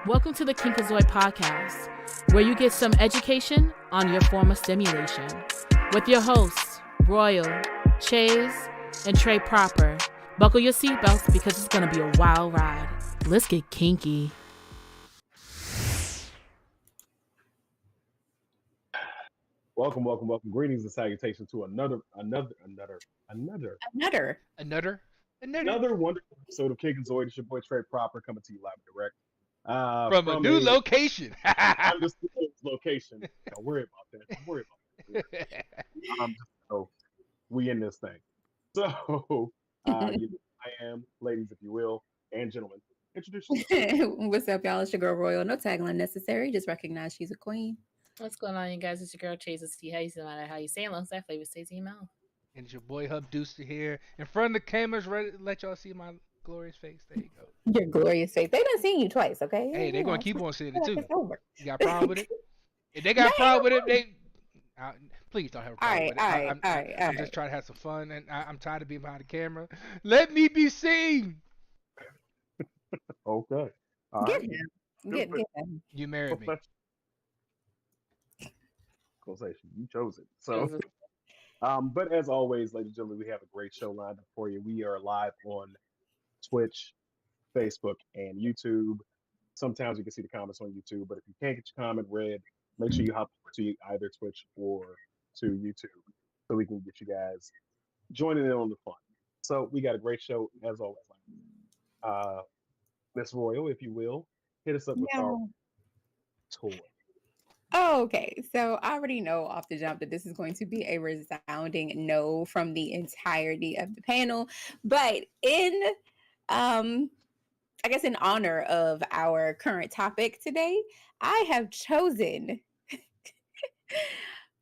Welcome to the Kinkazoid Podcast, where you get some education on your form of stimulation. With your hosts, Royal, Chase, and Trey Proper. Buckle your seatbelts because it's going to be a wild ride. Let's get kinky. Welcome. Greetings and salutations to another wonderful episode of Kinkazoid. It's your boy Trey Proper coming to you live and direct. From a new location. Undisclosed location. Don't worry about that. So we in this thing. So I am, ladies, if you will, and gentlemen, introduce yourself. What's up, y'all? It's your girl Royal. No tagline necessary. Just recognize she's a queen. What's going on, you guys? It's your girl Chase. See how you say it. Long that flavor stays in your mouth. And it's your boy Hub Deuce here. In front of the cameras, ready to let y'all see my glorious face. There you go. Your glorious face. They done seen you twice, okay? Hey, they're going to keep on seeing it, too. It's over. You got a problem with it? If they got a problem with it, please don't have a problem with it. All right. I'm just trying to have some fun, and I'm tired of being behind the camera. Let me be seen. Okay. All Get right. him. Get him. You married me. Conversation. You chose it. So, but as always, ladies and gentlemen, we have a great show lined up for you. We are live on Twitch, Facebook, and YouTube. Sometimes you can see the comments on YouTube, but if you can't get your comment read, make sure you hop over to either Twitch or to YouTube so we can get you guys joining in on the fun. So we got a great show as always. Miss Royal, if you will, hit us up with our tour. Oh, okay. So I already know off the jump that this is going to be a resounding no from the entirety of the panel. But in I guess in honor of our current topic today, I have chosen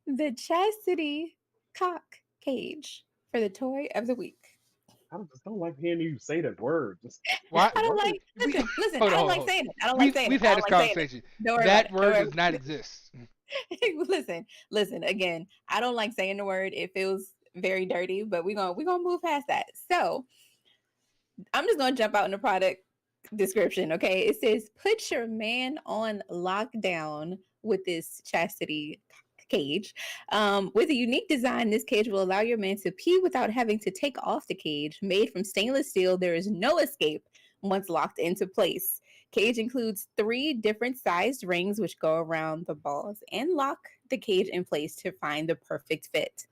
the chastity cock cage for the toy of the week. I just don't like hearing you say that word. What? I don't like. Listen. I don't like saying it. I don't like saying it. We've had this conversation. That word does not exist. Listen. Again, I don't like saying the word. It feels very dirty, but we're gonna move past that. So I'm just gonna jump out in the product description. Okay, it says put your man on lockdown with this chastity cage. With a unique design, this cage will allow your man to pee without having to take off the cage. Made from stainless steel, there is no escape once locked into place. Cage includes 3 different sized rings which go around the balls and lock the cage in place to find the perfect fit.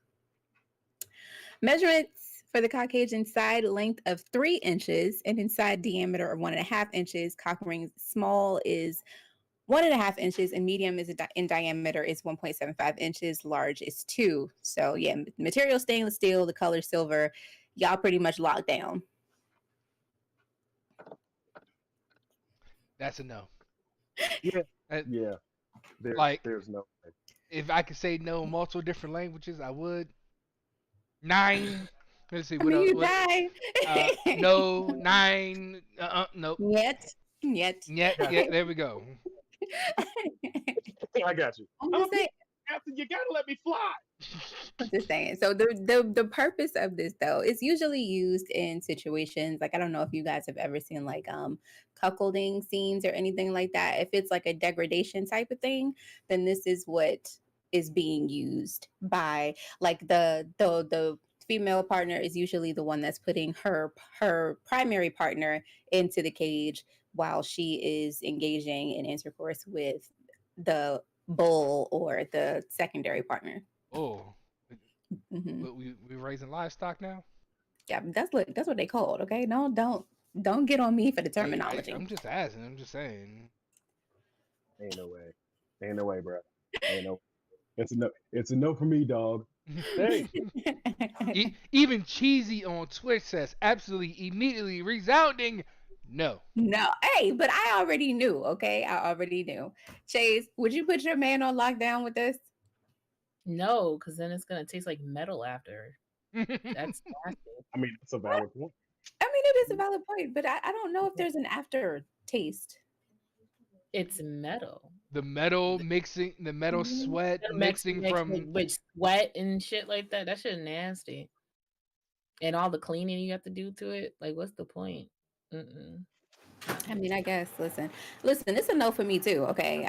Measurements for the cock cage: inside length of 3 inches and inside diameter of 1.5 inches. Cock ring small is 1.5 inches and medium is in diameter is 1.75 inches. Large is 2. So yeah, material stainless steel, the color silver. Y'all pretty much locked down. That's a no. Yeah. There's no way. If I could say no in multiple different languages, I would. 9. Let's see. No. 9. Nope. Yet. There we go. I got you. I'm just saying. You gotta let me fly. I'm just saying. So the purpose of this though is usually used in situations like, I don't know if you guys have ever seen like cuckolding scenes or anything like that. If it's like a degradation type of thing, then this is what is being used by like the female partner is usually the one that's putting her primary partner into the cage while she is engaging in intercourse with the bull or the secondary partner. Oh, Hmm. we raising livestock now? Yeah, that's what they called. Okay, no, don't get on me for the Hey, terminology. I'm just asking. I'm just saying. Ain't no way. Ain't no way, bro. Ain't no. It's a no. It's a no for me, dog. Hey, Even Cheesy on Twitch says absolutely immediately resounding no. No, hey, but I already knew. Okay, I already knew. Chase, would you put your man on lockdown with this? No, because then it's gonna taste like metal after. That's nasty. I mean, it's a valid point. I mean, it is a valid point, but I don't know if there's an aftertaste. It's metal. The metal mixing, the metal sweat mixing from. with sweat and shit like that. That shit nasty. And all the cleaning you have to do to it. Like, what's the point? Mm-mm. I mean, I guess. Listen, it's a no for me too. Okay,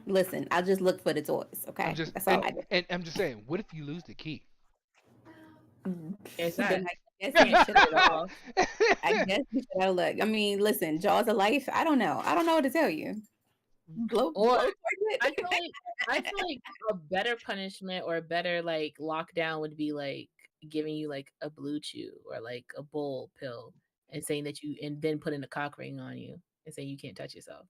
listen. I'll just look for the toys. I'm Okay, just that's all I do. and I'm just saying. What if you lose the key? It's Then not. I guess you should Shut it off. I guess you should have looked. I mean, listen, Jaws of Life. I don't know. I don't know what to tell you. Blow Or towards I it. feel like a better punishment or a better like lockdown would be like giving you like a blue chew or like a bull pill and saying that you and then putting a cock ring on you and saying you can't touch yourself.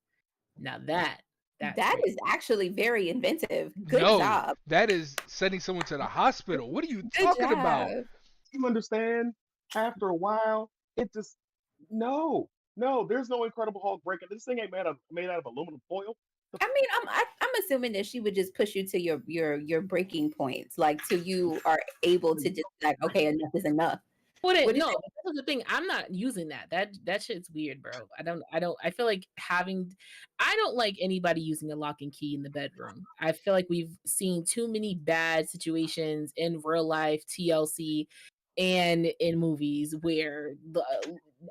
Now that's That crazy. is actually very inventive. Good No, job. that is sending someone to the hospital. What are you Good talking job. about? You understand? After a while, it just no. There's no Incredible Hulk breaking. This thing ain't made out of aluminum foil. I mean, I'm assuming that she would just push you to your breaking points, like till you are able to just like, okay, enough is enough. What What is no, that's the thing. I'm not using that. That shit's weird, bro. I feel like I don't like anybody using a lock and key in the bedroom. I feel like we've seen too many bad situations in real life, TLC, and in movies where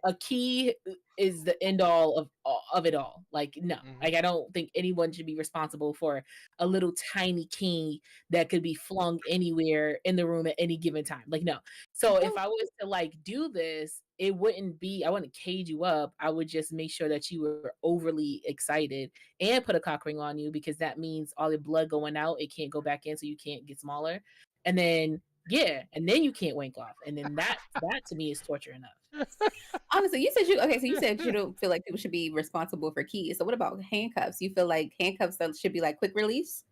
a key is the end all of it all. Like no, like I don't think anyone should be responsible for a little tiny key that could be flung anywhere in the room at any given time. Like no. So if I was to like do this, it wouldn't be I wouldn't cage you up. I would just make sure that you were overly excited and put a cock ring on you because that means all the blood going out, it can't go back in so you can't get smaller. And then and then you can't wank off. And then that to me is torture enough. honestly, you said you don't feel like people should be responsible for keys. So what about handcuffs? You feel like handcuffs should be like quick release?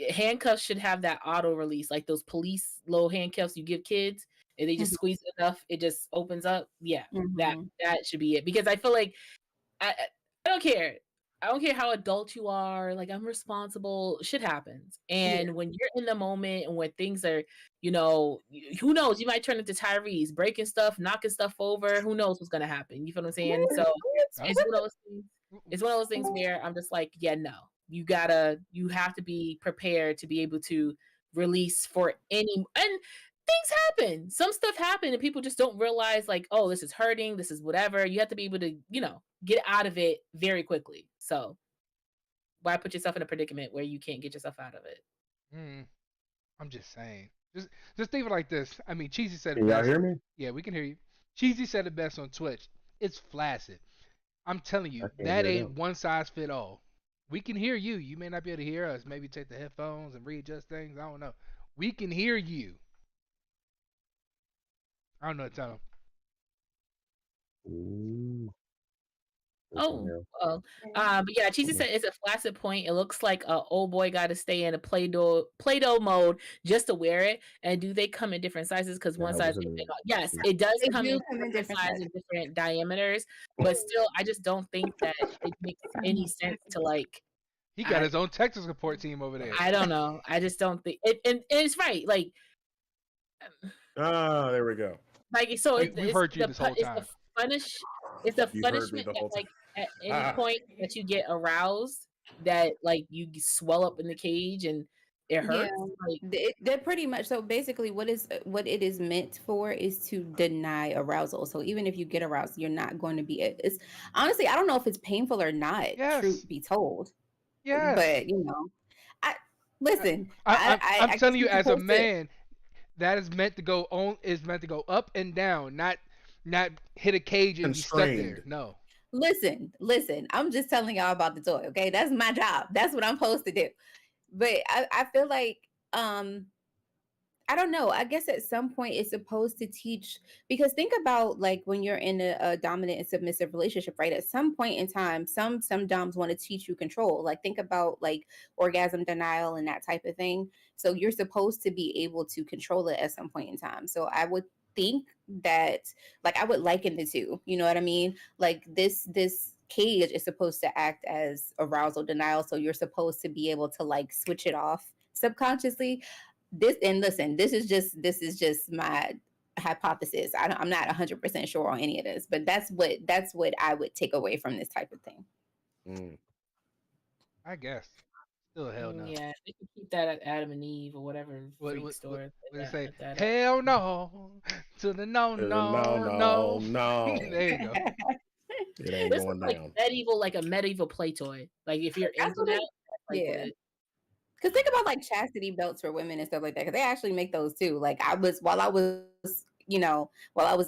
Handcuffs should have that auto release, like those police little handcuffs you give kids, and they just squeeze it enough, it just opens up. Yeah, that should be it. Because I feel like I don't care. I don't care how adult you are. Like I'm responsible. Shit happens, and when you're in the moment and when things are, who knows? You might turn into Tyrese, breaking stuff, knocking stuff over. Who knows what's gonna happen? You feel what I'm saying? So it's one of those things. It's one of those things where I'm just like, yeah, no. You have to be prepared to be able to release for any and things happen. Some stuff happen and people just don't realize like, oh, this is hurting, this is whatever. You have to be able to, get out of it very quickly. So why put yourself in a predicament where you can't get yourself out of it? I'm just saying. Just think of it like this. I mean, Cheesy said it Can y'all best. hear me? Yeah, we can hear you. Cheesy said it best on Twitch. It's flaccid. I'm telling you, that hear ain't them. one size fit all. We can hear you. You may not be able to hear us. Maybe take the headphones and readjust things. I don't know. We can hear you. I don't know what to tell them. Ooh. Oh, well. But yeah, Cheesy said it's a flaccid point. It looks like a old boy got to stay in a Play-Doh mode just to wear it. And do they come in different sizes? Because one size, yes, it does They come do in come in different different sizes, sizes. different diameters. But still, I just don't think that it makes any sense to like. He got his own Texas support team over there. I don't know. I just don't think it. And it's right. Like, there we go. like so. We've heard you this whole time. It's a punishment that, like, at any point that you get aroused, that like you swell up in the cage and it hurts. They're pretty much so. Basically, what it is meant for is to deny arousal. So even if you get aroused, you're not going to be. It's honestly, I don't know if it's painful or not. Yes. Truth be told, yes. But listen. I'm telling you, as a man, that is meant to go on. Is meant to go up and down, not hit a cage and be stuck there. No. Listen. I'm just telling y'all about the toy. Okay, that's my job. That's what I'm supposed to do. But I feel like um I don't know. I guess at some point it's supposed to teach, because think about like when you're in a dominant and submissive relationship, right? At some point in time, some doms want to teach you control. Like think about like orgasm denial and that type of thing. So you're supposed to be able to control it at some point in time. So I would think that, like, I would liken the two. You know what I mean? Like this cage is supposed to act as arousal denial, so you're supposed to be able to like switch it off subconsciously. This, and listen, this is just my hypothesis. I'm not 100% sure on any of this, but that's what I would take away from this type of thing. Mm. I guess. Still hell no. Yeah, they can keep that at Adam and Eve or whatever What freak what what, store what they say? that Hell no to the no No, no no, no. no. There you go. It ain't This is going like down. a medieval play toy. Like if you're That's into what that, it, that's like what yeah. it. Because think about like chastity belts for women and stuff like that. Because they actually make those too. Like while I was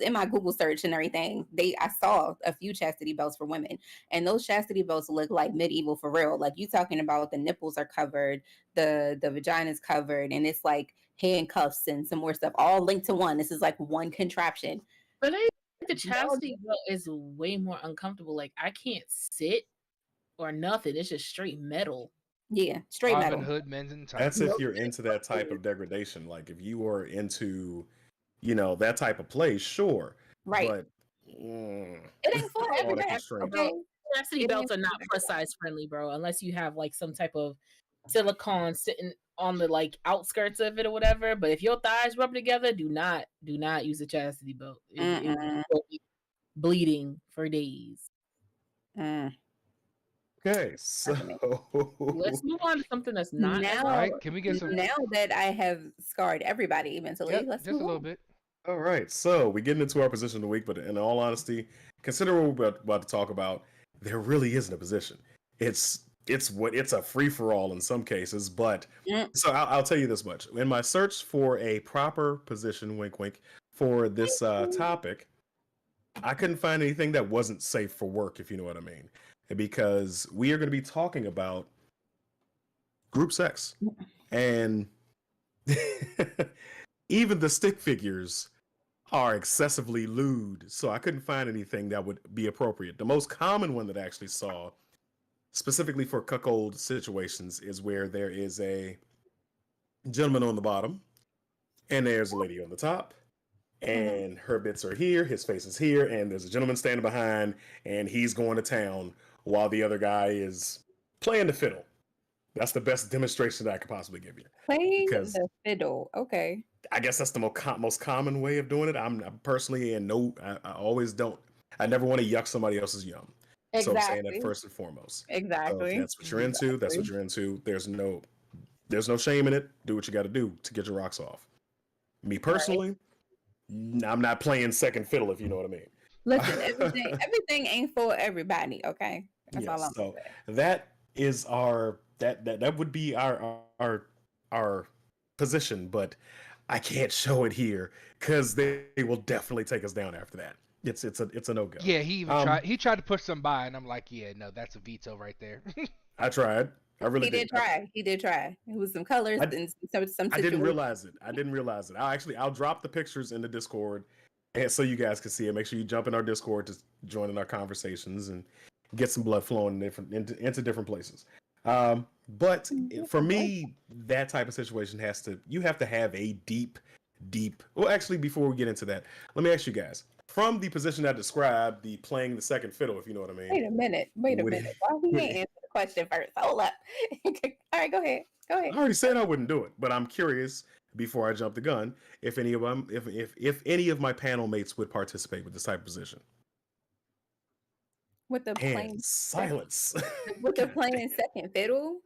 in my Google search and everything, I saw a few chastity belts for women, and those chastity belts look like medieval for real. Like you talking about the nipples are covered, the vagina's covered, and it's like handcuffs and some more stuff all linked to one. This is like one contraption. But I think the Y'all chastity belt is way more uncomfortable. Like I can't sit or nothing. It's just straight metal. Yeah, straight Robin metal. Hood men's in That's tights. if No you're into that type of degradation. Like if you are into, that type of play, sure. Right. But mm, It ain't for all the everybody. constraints. Okay. chastity It belts ain't are not for plus size friendly, bro. Unless you have like some type of silicone sitting on the like outskirts of it or whatever. But if your thighs rub together, do not use a chastity belt. It Mm-mm. will be bleeding for days. Mm. Okay, so Let's move on to something that's not as All Now, right, can we get some? now that I have scarred everybody mentally, Yep, let's just move a little on. bit. all right, so we getting into our position of the week, but in all honesty, consider what we're about to talk about. There really isn't a position. It's a free for all in some cases, but Mm. so I'll tell you this much: in my search for a proper position, wink wink, for this topic, I couldn't find anything that wasn't safe for work, if you know what I mean, because we are going to be talking about group sex and even the stick figures are excessively lewd, so I couldn't find anything that would be appropriate. The most common one that I actually saw, specifically for cuckold situations, is where there is a gentleman on the bottom and there's a lady on the top, and her bits are here, his face is here, and there's a gentleman standing behind, and he's going to town while the other guy is playing the fiddle. That's the best demonstration that I could possibly give you, Playing because the fiddle. Okay. I guess that's the most common way of doing it. I'm personally, and no, I always don't. I never want to yuck somebody else's yum. So I'm saying that Exactly. first and foremost. So if Exactly. that's what you're into, that's what you're into. There's no shame in it. Do what you got to do to get your rocks off. Me Right. personally, I'm not playing second fiddle, if you know what Listen, I mean. everything ain't for everybody. Okay. That's all Yes. I'm So saying. that is that would be our position, but I can't show it here because they will definitely take us down after that. It's a no go. Yeah, he even tried. He tried to push some by, and I'm like, yeah, no, that's a veto right there. I tried. I really He did try. He did try. It was some colors I, and some I didn't situations. realize it. I didn't realize it. I'll drop the pictures in the Discord, and so you guys can see it. Make sure you jump in our Discord to join in our conversations and get some blood flowing into different places. But for me, that type of situation you have to have a deep. Well, actually, before we get into that, let me ask you guys from the position I described, the playing the second fiddle, if you know what I mean. Wait a minute. Wait a Would minute. Why we ain't answer the question first? Hold up. All right, go ahead. Go I ahead. already said I wouldn't do it, but I'm curious before I jump the gun if any of them, if any of my panel mates would participate with this type of position. With the And plain silence. with the God damn. plain second fiddle.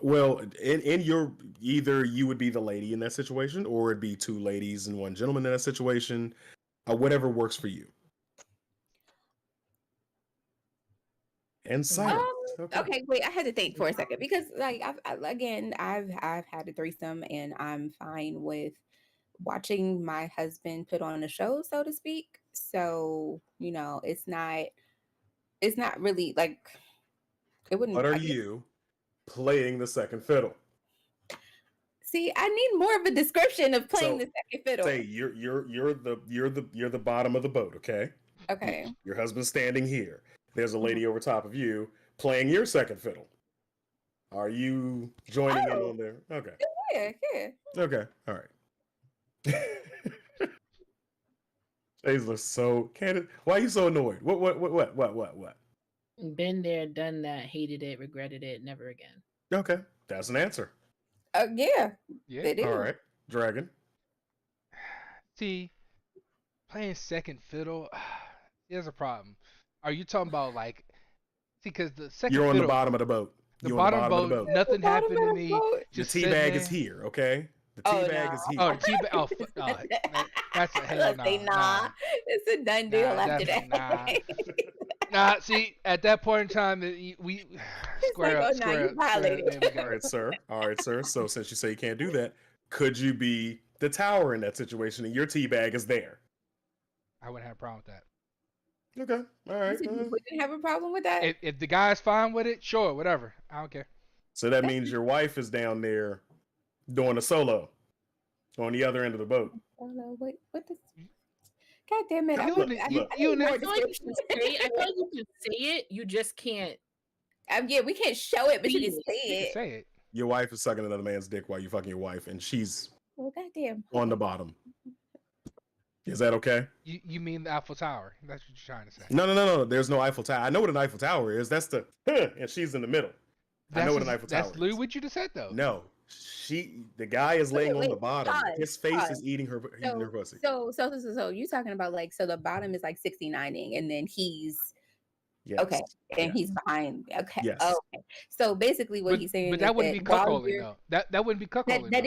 Well, in your either you would be the lady in that situation, or it'd be two ladies and one gentleman in that situation, whatever works for you. And silence. Okay, wait. I had to think for a second because, like, I've had a threesome, and I'm fine with watching my husband put on a show, so to speak. So it's not it's not really like it wouldn't. What are I guess- you playing the second fiddle? See, I need more of a description of playing So, the second fiddle. Say you're the bottom of the boat, okay? Okay. Your husband's standing here. There's a lady over top of you playing your second fiddle. Are you joining in on there? Okay. Yeah. Okay. All right. Chase looks so candid. Why are you so annoyed? What? Been there, done that, hated it, regretted it, never again. Okay. That's an answer. Yeah. Yeah. They do. All right. Dragon. See, playing second fiddle, there's a problem. Are you talking about like? See, because the second You're on fiddle, the bottom of the boat. the You're on bottom of the boat, boat. nothing The bottom happened to of the me. boat. The Just tea sitting bag there. is here, okay? The Oh, tea bag no. is here. Oh, the tea bag. Oh, that's a hell Let's say nah. It's a done deal after that. definitely Nah, see, at that point in time, we square like, up, oh, no, square you up, violated. there we go. All right, sir. All right, sir. So since you say you can't do that, could you be the tower in that situation and your tea bag is there? I wouldn't have a problem with that. Okay. All right. You wouldn't have a problem with that? If the guy's fine with it, sure, whatever. I don't care. So that means your wife is down there doing a solo on the other end of the boat. Oh no, wait, what the? God damn it! I You need and more I feel like you description. can say, I feel like you can say it, you just can't. Yeah, we can't show it, but you can See say You can it. say it. Your wife is sucking another man's dick while you fucking your wife, and she's Well, goddamn. on the bottom. Is that okay? You mean the Eiffel Tower? That's what you're trying to say. No. There's no Eiffel Tower. I know what an Eiffel Tower is. That's the and she's in the middle. I know what an Eiffel Tower That's is. literally what you just said, though. No, the guy is laying on the wait, bottom. pause, His face pause. is eating her pussy. So you talking about like so the bottom is like 69ing and then he's Yes. okay and Yes. he's behind. Okay. Yes. Okay. So basically what he's saying But is that wouldn't be while cuckolding, you're- though. That wouldn't be cuckolding. that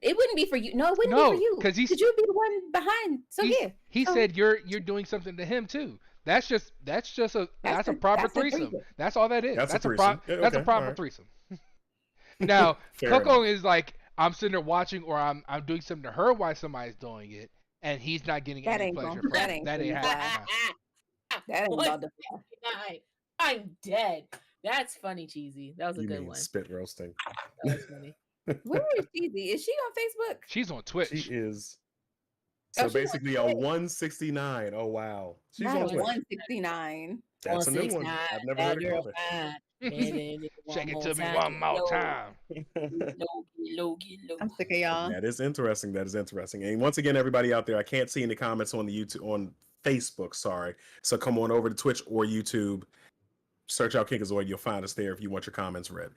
it wouldn't be for you. No, it wouldn't No, be for you. 'cause he's- Because you'd be the one behind. So He so- said you're doing something to him too. That's a proper that's a threesome. threesome. That's all that is. That's a That's a threesome. Yeah, that's a okay, proper alright. threesome. Now, Fair enough. cuckolding is like I'm sitting there watching, or I'm doing something to her while somebody's doing it, and he's not getting That any ain't pleasure gonna- from that it. ain't That ain't gonna happening. that ain't about to I'm dead. That's funny, cheesy. That was a You good mean one. spit roasting? That was funny. Where is Cheesy? Is she on Facebook? She's on Twitch. She is. Oh, So she's on basically a Twitch. 169. Oh wow, she's Not on a Twitch. 169. That's a new one. I've never heard it called Shake it to me one more time. I'm sick of y'all. That is interesting. That is interesting. And once again, everybody out there, I can't see any comments on the YouTube on Facebook. Sorry. So come on over to Twitch or YouTube. Search out Kinkazoid. You'll find us there if you want your comments read.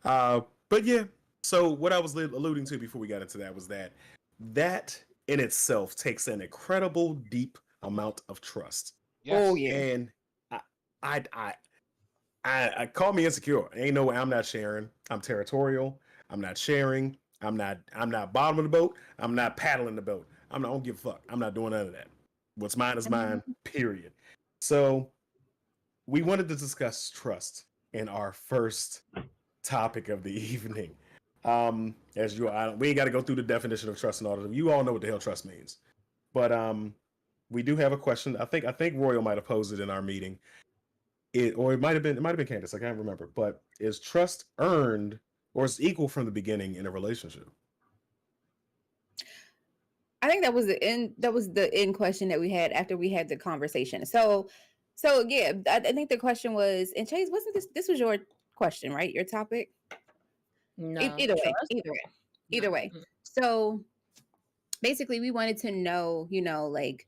But yeah. So what I was alluding to before we got into that was that in itself takes an incredible deep amount of trust. Yes. Oh yeah. And I call me insecure. Ain't no way I'm not sharing. I'm territorial. I'm not sharing. I'm not bottom of the boat. I'm not paddling the boat. I don't give a fuck. I'm not doing none of that. What's mine is mine, period. So we wanted to discuss trust in our first topic of the evening. We ain't got to go through the definition of trust and all that. You all know what the hell trust means. But we do have a question. I think Royal might have posed it in our meeting. It might have been Candace. I can't remember. But is trust earned or is it equal from the beginning in a relationship? I think that was the end question that we had after we had the conversation. So yeah, I think the question was, and Chase, wasn't this was your question, right? Your topic? No. Either way. So basically we wanted to know, like,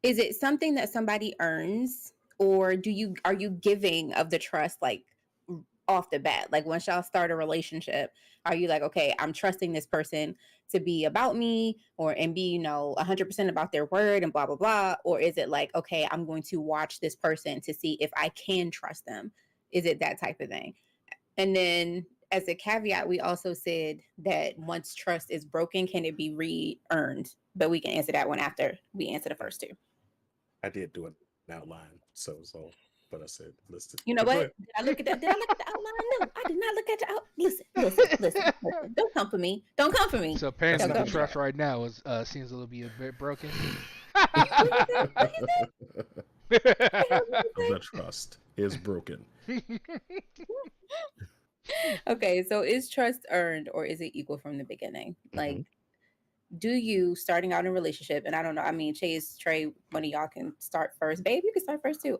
is it something that somebody earns, or are you giving of the trust like off the bat? Like once y'all start a relationship, are you like, okay, I'm trusting this person to be about me and be, 100% about their word and blah, blah, blah? Or is it like, okay, I'm going to watch this person to see if I can trust them? Is it that type of thing? And then as a caveat, we also said that once trust is broken, can it be re-earned? But we can answer that one after we answer the first two. I did do an outline. But I said, listen. You know what? Did I look at the outline? No, I did not look at the out. Listen. Don't come for me. So apparently Don't the go. trust right now seems a little bit broken. of the trust is broken. Okay, so is trust earned or is it equal from the beginning? Like, do you starting out in a relationship, and I don't know, I mean, Chase, Trey, one of y'all can start first. Babe, you can start first too.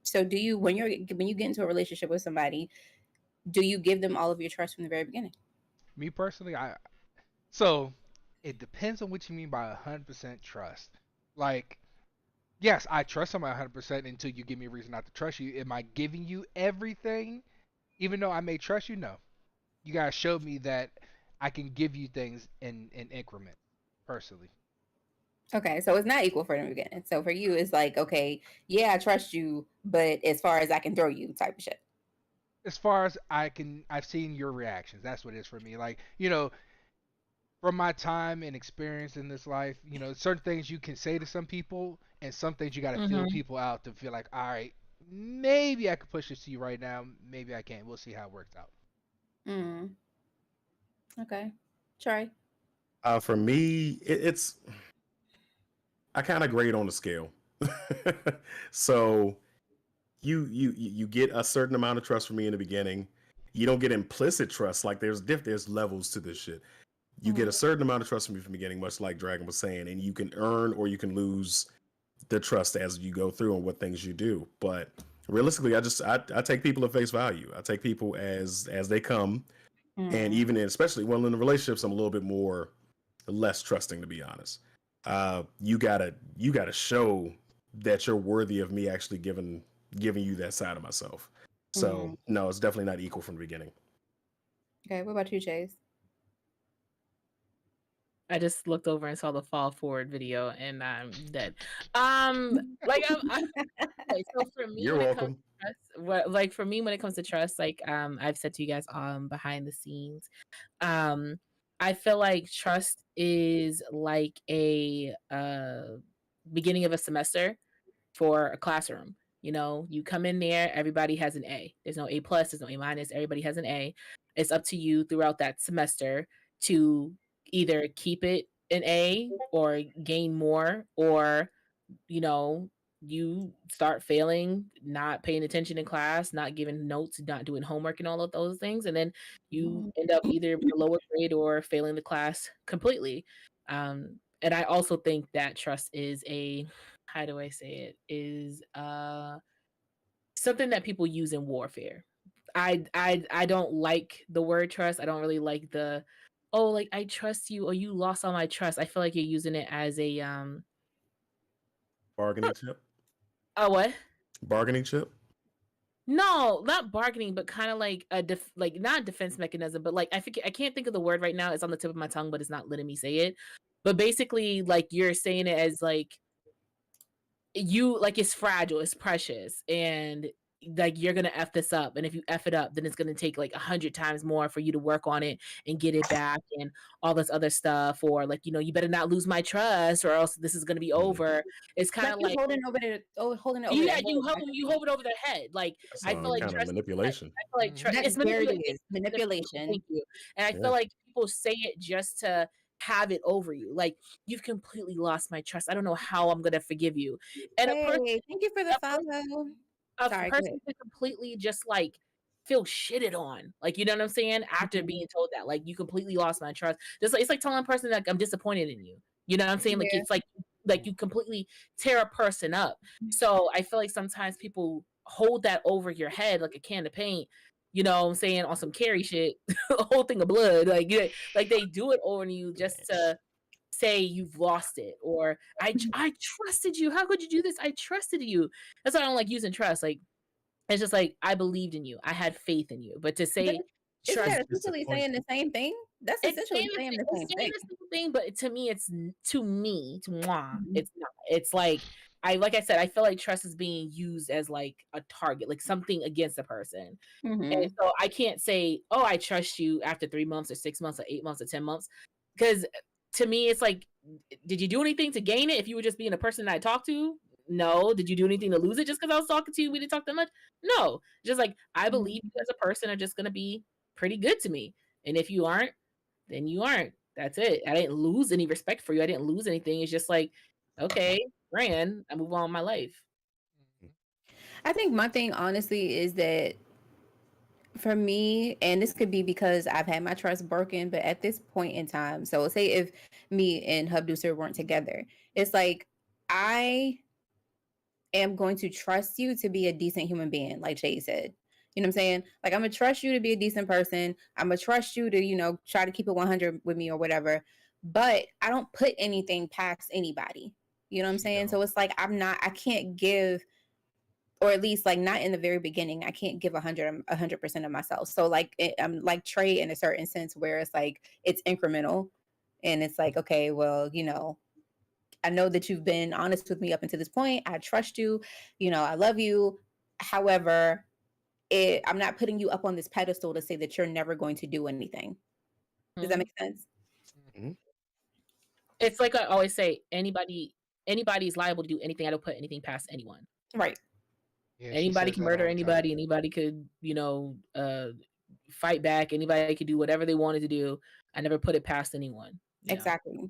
So do you when you get into a relationship with somebody, do you give them all of your trust from the very beginning? Me personally, so it depends on what you mean by 100% trust. Like, yes, I trust somebody 100% until you give me a reason not to trust you. Am I giving you everything, even though I may trust you? No. You guys showed me that I can give you things in increment, personally. Okay, so it's not equal from the beginning. So for you, it's like, okay, yeah, I trust you, but as far as I can throw you, type of shit. As far as I've seen your reactions. That's what it is for me. Like, from my time and experience in this life, certain things you can say to some people, and some things you got to feel Mm-hmm. people out to feel like, all right, maybe I could push this to you right now. Maybe I can't. We'll see how it works out. Mm, okay, try. For me, it's I kind of grade on the scale. So you get a certain amount of trust from me in the beginning. You don't get implicit trust. Like there's levels to this shit. You get a certain amount of trust from me from the beginning, much like Dragon was saying, and you can earn or you can lose the trust as you go through and what things you do. But realistically, I take people at face value. I take people as they come, and Mm. even especially well in the relationships, I'm a little bit more less trusting, to be honest. You gotta show that you're worthy of me actually giving you that side of myself. So Mm. no, it's definitely not equal from the beginning. Okay, what about you, Chase? I just looked over and saw the fall forward video, and I'm dead. Like okay, so for me, You're when it comes welcome. to trust, like for me, when it comes to trust, like I've said to you guys behind the scenes, um, I feel like trust is like a beginning of a semester for a classroom. You come in there, everybody has an A. There's no A plus, there's no A minus, everybody has an A. It's up to you throughout that semester to either keep it an A or gain more, or you know, you start failing, not paying attention in class, not giving notes, not doing homework and all of those things. And then you end up either with a lower grade or failing the class completely. And I also think that trust is how do I say it, is something that people use in warfare. I don't like the word trust. I don't really like the, oh, like I trust you or you lost all my trust. I feel like you're using it as Bargaining chip. a what? Bargaining chip. No, not bargaining, but kind of like like not a defense mechanism, but like I can't think of the word right now. It's on the tip of my tongue, but it's not letting me say it. But basically, like you're saying it as like you like it's fragile, it's precious, and like you're gonna f this up, and if you f it up, then it's gonna take like 100 times more for you to work on it and get it back and all this other stuff. Or like you better not lose my trust, or else this is gonna be Mm. over. It's kind Like of you like holding it over their yeah, head. you hold it over their head. Like That's I feel like kind of trust is manipulation. I feel like Hmm. it's That's there it manipulation. is. Manipulation. Thank you. And I feel Yeah. like people say it just to have it over you. Like you've completely lost my trust. I don't know how I'm gonna forgive you. And Hey, thank you for the a person follow. a Sorry, go person ahead. could completely just like feel shitted on. Like you know what I'm saying? After Mhm. being told that, like you completely lost my trust. Just like it's like telling a person like I'm disappointed in you. You know what I'm saying? Like Yeah. it's like you completely tear a person up. So I feel like sometimes people hold that over your head like a can of paint. You know what I'm saying? On some carry shit, a whole thing of blood. Like yeah, like they do it on you just to say you've lost it, or I trusted you. How could you do this? I trusted you. That's why I don't like using trust. Like it's just like I believed in you. I had faith in you. But to But say isn't trust, that essentially saying the same thing? That's essentially saying the it's same saying thing. the same thing, but to me, to moi, Mhm. it's not. It's like I said, I feel like trust is being used as like a target, like something against a person. And Mhm. so I can't say, oh, I trust you after 3 months or 6 months or 8 months or 10 months, because to me, it's like, did you do anything to gain it? If you were just being a person that I talked to, no. Did you do anything to lose it just because I was talking to you? We didn't talk that much. No, just like I believe you as a person are just gonna be pretty good to me, and if you aren't, then you aren't. That's it. I didn't lose any respect for you. I didn't lose anything. It's just like, okay, ran. I move on with my life. I think my thing, honestly, is that for me, and this could be because I've had my trust broken, but at this point in time, so say if me and Hubduser weren't together, it's like I am going to trust you to be a decent human being, like Jay said. You know what I'm saying? Like, I'm gonna trust you to be a decent person. I'm gonna trust you to, try to keep it 100 with me or whatever. But I don't put anything past anybody. You know what I'm saying? So it's like I can't give, or at least like not in the very beginning, I can't give 100% of myself. So like I'm like Trey in a certain sense where it's like it's incremental, and it's like, okay, well, I know that you've been honest with me up until this point. I trust you. I love you. However, I'm not putting you up on this pedestal to say that you're never going to do anything. Does that make sense? Mm-hmm. It's like I always say, anybody's liable to do anything. I don't put anything past anyone. Right. Yeah, anybody can murder anybody. Anybody could, fight back. Anybody could do whatever they wanted to do. I never put it past anyone. Exactly.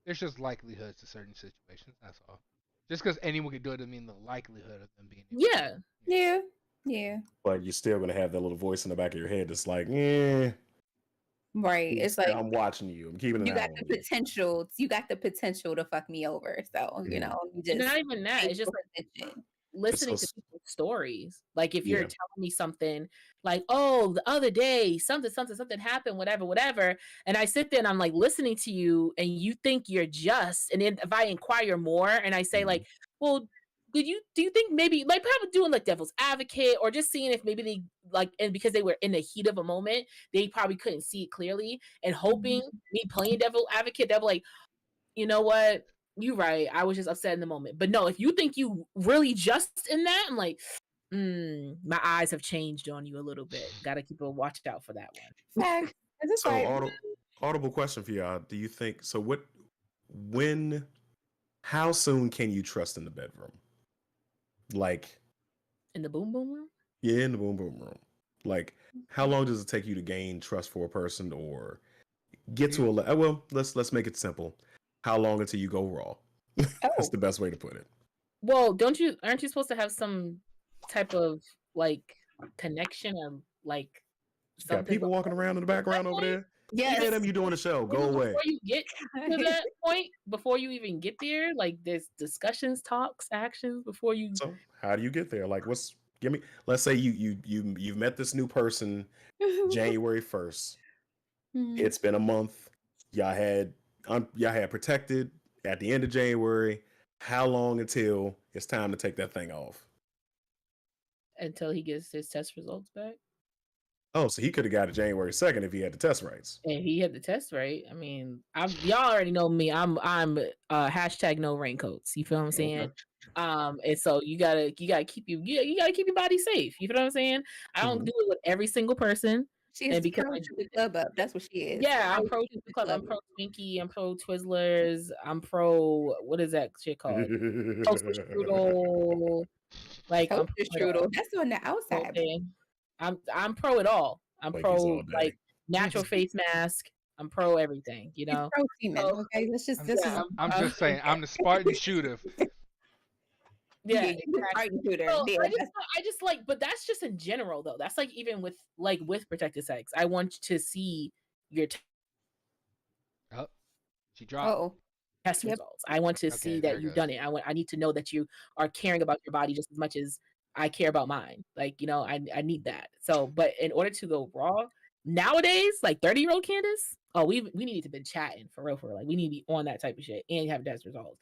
There's just likelihoods to certain situations. That's all. Just because anyone can do it doesn't mean the likelihood of them being able to. Yeah. But you're still gonna have that little voice in the back of your head that's like, yeah. Right. It's like I'm watching you. I'm keeping an eye on you. You got the potential to fuck me over. So, you just not even that. It's just like listening to people's stories. Like if you're telling me something like, oh, the other day something happened, whatever, and I sit there and I'm like listening to you and you think you're just, and then if I inquire more and I say like, well, do you think maybe like probably doing like devil's advocate or just seeing if maybe they like, and because they were in the heat of a moment, they probably couldn't see it clearly, and hoping me playing devil advocate, they're like, you know what? You're right. I was just upset in the moment. But no, if you think you really just in that, I'm like, my eyes have changed on you a little bit. Got to keep a watch out for that one. So, audible question for y'all. Do you think so? How soon can you trust in the bedroom? Like in the boom boom room? Yeah, in the boom boom room. Like, how long does it take you to gain trust for a person or get to a well? Let's make it simple. How long until you go raw? That's the best way to put it. Well, aren't you supposed to have some type of like connection or like something? Got people walking around in the background over there. Yes. Yeah, them you doing a show. Go away. Before you get to that point, before you even get there, like there's discussions, talks, actions before you. So how do you get there? Like, let's say you've met this new person January 1st. It's been a month. Y'all had protected at the end of January. How long until it's time to take that thing off? Until he gets his test results back. Oh, so he could have got it January 2nd if he had the test rights. And he had the test right. I mean, y'all already know me. I'm hashtag no raincoats. You feel what I'm saying? Okay. And so you gotta keep your body safe. You feel what I'm saying? I don't do it with every single person. She's pro the club up. That's what she is. Yeah, I'm pro the club. I'm pro Twinkie. I'm pro Twizzlers. I'm pro, what is that shit called? Toaster strudel. Like Toaster strudel. That's on the outside. Okay. I'm pro it all. I'm pro like natural face mask. I'm pro everything. You know. Pro female. Okay, I'm just saying. I'm the Spartan shooter. Yeah, exactly. So, I just like, but that's just in general though. That's like even with protected sex. I want to see your she dropped test results. I want to see that you've done it. I need to know that you are caring about your body just as much as I care about mine. Like, I need that. So, but in order to go raw nowadays, like 30-year-old Candace, we need to be chatting for real. Like we need to be on that type of shit and have test results.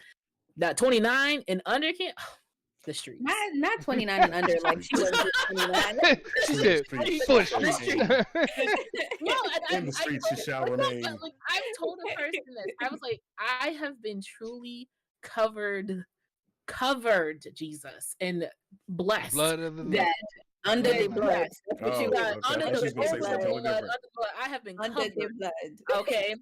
That 29 and under can't. The streets. Not 29 and under, like she wasn't 29. She said foot streets. No, in the streets she shall remain. Like, I've told a person this. I was like, I have been truly covered, Jesus, and blessed. Blood of the that under the blood. What you got under the blood. I have been under the blood. Okay.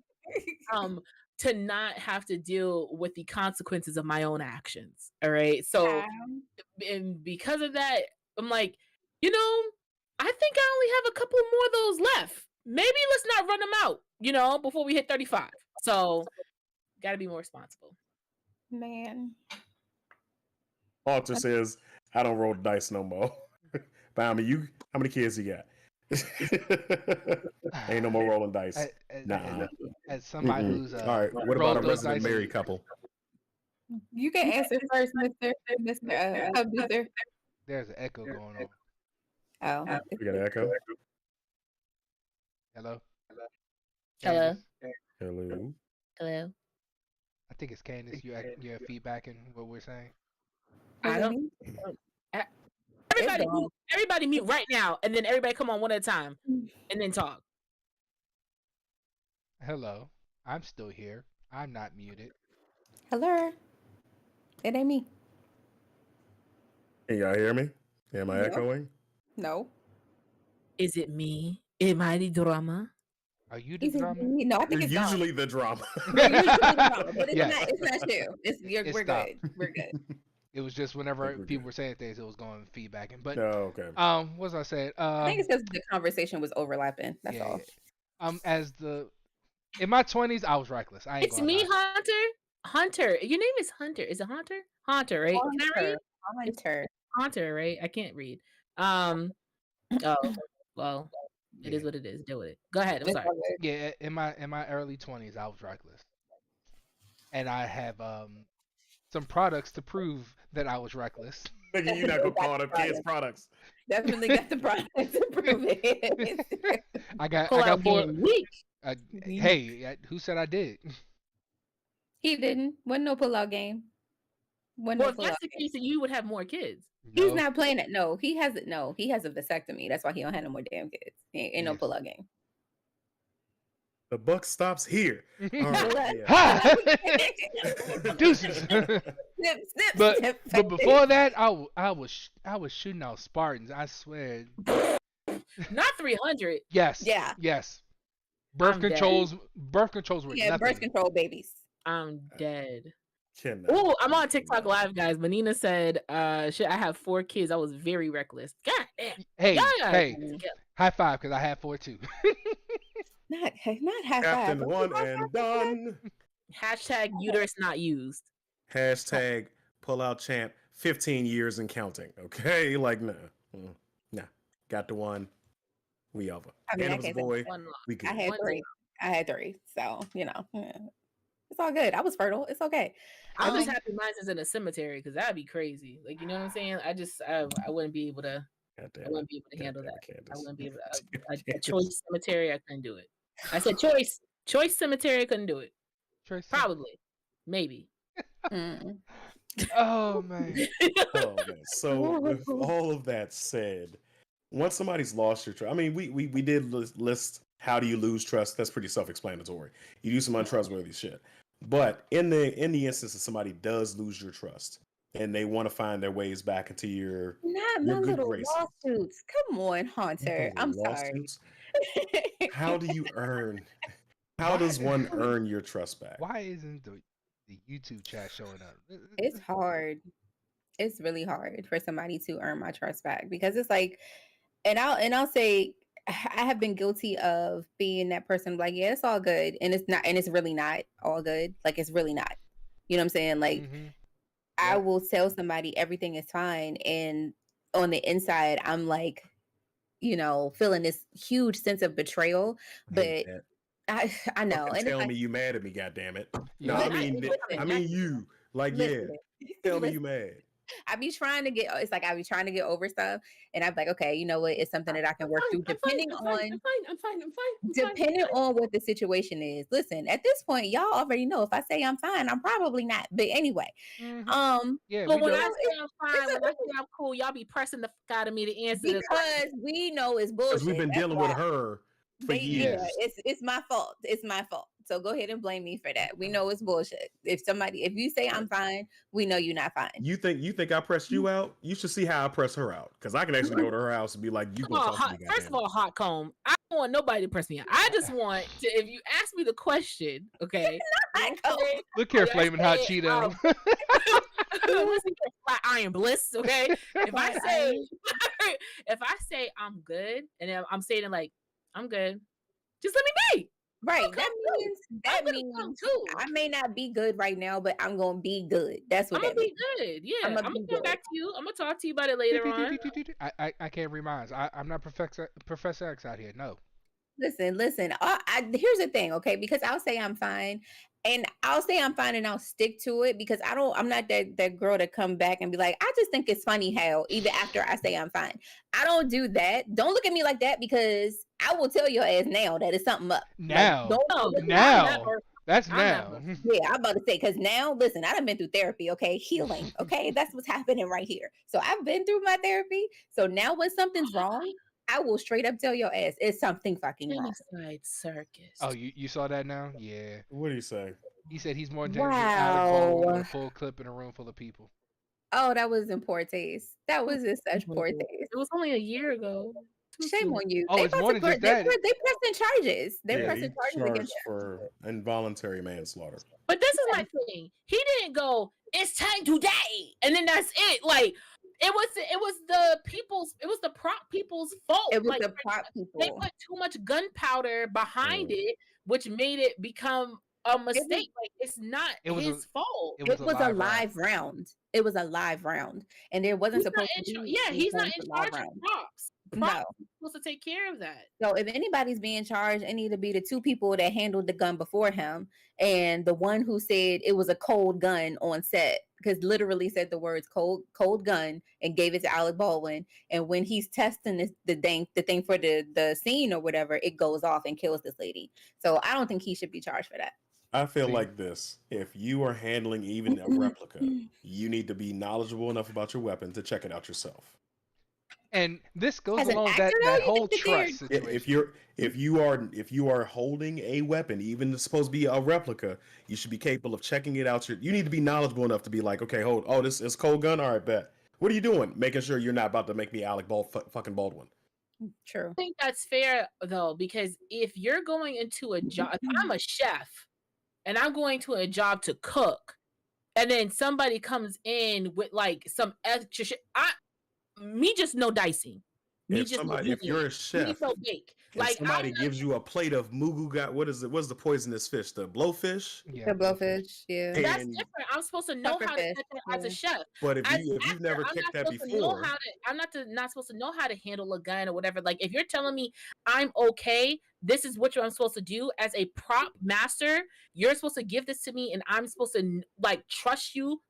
To not have to deal with the consequences of my own actions. All right. So, and because of that, I'm like, I think I only have a couple more of those left. Maybe let's not run them out, before we hit 35. So, got to be more responsible. Man. Alter says, I don't roll the dice no more. But I mean, how many kids you got? Ain't no more rolling dice. Nah. As somebody who's All right. What about rolled a those resident dice, married couple? You can answer first, Mr. Abuser. there's an echo going on. Oh, We got an echo. Hello. Hello. Candace? Hello. Hello. I think it's Candace. You're feedbacking what we're saying. I don't. Everybody mute right now, and then everybody come on one at a time, and then talk. Hello. I'm still here. I'm not muted. Hello. It ain't me. Can y'all hear me? Am I echoing? No. Is it me? Am I the drama? Are you the Is it drama? me? No, I think You're it's usually the drama. You're usually the drama, but it's Yes. not. It's not you. It We're stopped. good. We're good. It was just whenever we're people good. were saying things, it was going feedbacking. But Oh, okay. what was I saying? I think it's because the conversation was overlapping. That's all. In my 20s, I was reckless. I ain't It's gonna me, lie. Hunter. Hunter. Your name is Hunter. Is it Hunter? Hunter, right? Can I read? Hunter. Hunter, right? I can't read. Oh, well, it is what it is. Deal with it. Go ahead. I'm sorry. Yeah, in my early 20s, I was reckless, and I have some products to prove that I was reckless. Nigga, you're not gonna call them kids products. Definitely got the product to prove it. I got Pull-out 4. game weak. Hey, who said I did? He didn't. Wasn't no pull-out game. Well, if that's the case, then you would have more kids. No. He's not playing it. No, he has it. No, he has a vasectomy. That's why he don't have no more damn kids. Ain't no pull-out game. The buck stops here. All right, Ha! Deuces. Snip, but before that, I was shooting out Spartans. I swear. Not 300. Yes. Yeah. Yes. Birth I'm controls were Yeah, nothing. birth control babies. I'm dead. Cannot. Oh, I'm on TikTok Live, guys. Menina said, shit, I have 4 kids. I was very reckless. God damn. Hey, hey. High five, because I had 4 too. Not half Captain five. one and done. Hashtag uterus not used. Hashtag pull out champ. 15 years and counting. Okay, like nah. Got the one. We over. I mean, and it was a boy. We good. I had 3. So it's all good. I was fertile. It's okay. I'm just happy mine is in a cemetery because that'd be crazy. Like, you know what I'm saying? I wouldn't be able to. I wouldn't be able to handle that. I wouldn't be able to. A choice cemetery, I couldn't do it. I said choice cemetery, I couldn't do it. Probably, maybe. Oh man. So with all of that said, once somebody's lost your trust, I mean, we did list how do you lose trust. That's pretty self-explanatory. You do some untrustworthy shit. But in the instance that somebody does lose your trust and they want to find their ways back into your good little graces. Lawsuits. Come on, Hunter. I'm lawsuits? Sorry. How do you earn? How does one earn your trust back? Why isn't the YouTube chat showing up? It's hard. It's really hard for somebody to earn my trust back because it's like, and I'll say I have been guilty of being that person like, yeah, it's all good, and it's not, and it's really not all good. Like, it's really not. You know what I'm saying? Like, I will tell somebody everything is fine, and on the inside, I'm like, feeling this huge sense of betrayal. But I know. And tell me you mad at me, goddammit. No, I mean you. Like, listen, tell me you mad. I be trying to get over stuff, and I'm like, okay, you know what? It's something that I can work through, depending on what the situation is. Listen, at this point, y'all already know if I say I'm fine, I'm probably not. But anyway, yeah. But when I say I'm fine, when I say I'm cool, y'all be pressing the fuck out of me to answer because we know it's bullshit. Because we've been dealing with her for years. Yeah, it's my fault. It's my fault. So go ahead and blame me for that. We know it's bullshit. If you say I'm fine, we know you're not fine. You think I pressed you out? You should see how I press her out. Because I can actually go to her house and be like, you gonna talk to me. First of all, hot comb. I don't want nobody to press me out. I just want to, if you ask me the question, okay. Look here, flaming hot Cheeto. Listen, flat iron bliss, okay. If I say I'm good, and I'm saying like I'm good, just let me be. Right. I'm That gonna come means too. I may not be good right now, but I'm gonna be good. That's what I'm gonna that be means. good. Yeah, I'm I'm gonna gonna be come good. back to you. I'm gonna talk to you about it later on. I can't read minds. I'm not Professor X out here. No. Listen. Here's the thing, okay? Because I'll say I'm fine, and I'll say I'm fine, and I'll stick to it because I'm not that girl to come back and be like, I just think it's funny how even after I say I'm fine, I don't do that. Don't look at me like that because I will tell your ass now that it's something up. Like, Now. No, don't I'm Now. never. That's I'm now. never. yeah, I'm about to say because now, listen, I done been through therapy, okay, healing, okay, that's what's happening right here. So I've been through my therapy. So now when something's wrong, I will straight up tell your ass it's something fucking wrong. Genocide circus. Oh, you saw that now? Yeah. What do you say? He said he's more dangerous than Alec Baldwin with Wow. a full clip in a room full of people. Oh, that was in poor taste. That was in such poor It taste. was only a year ago. Too Shame soon. on you. Oh, They it's about more to than just put they that. put they pressing charges. They're Yeah, pressing he charges against charged for involuntary manslaughter. But this is my thing. He didn't go, it's time to die. And then that's it. Like it was the prop people's fault. it was Like the prop they people. put too much gunpowder behind Mm. it, which made it become a was- mistake. Like it's not It was his fault. It It was was a a live round. live round. It was a live round. And there wasn't He's not supposed to in be he's not anything in for live charge of round. props. No. Props are supposed to take care of that. So if anybody's being charged, it need to be the two people that handled the gun before him and the one who said it was a cold gun on set because literally said the words cold gun and gave it to Alec Baldwin. And when he's testing the thing for the scene or whatever, it goes off and kills this lady. So I don't think he should be charged for that. I feel See? like this. If you are handling even a replica, you need to be knowledgeable enough about your weapon to check it out yourself. And this goes As an along with actor, though, that you whole think that they're- trust Yeah, situation. if you are holding a weapon, even it's supposed to be a replica, you should be capable of checking it out. You need to be knowledgeable enough to be like, okay, this is cold gun. All right, bet. What are you doing? Making sure you're not about to make me fucking Baldwin. True. I think that's fair though, because if you're going into a job, if I'm a chef and I'm going to a job to cook, and then somebody comes in with like some extra shit, me just no dicing. If you're a chef, no bake. and Like somebody gives you a plate of mugu, what is it? What's the poisonous fish? The blowfish? Yeah. The blowfish, yeah. Hey, that's And- different. I'm supposed to know how to Pufferfish, cook that as a yeah. chef. But if As you've never I'm cooked not that supposed to know before, how to. I'm not supposed to know how to handle a gun or whatever. Like if you're telling me I'm okay, this is what I'm supposed to do as a prop master. You're supposed to give this to me, and I'm supposed to like trust you.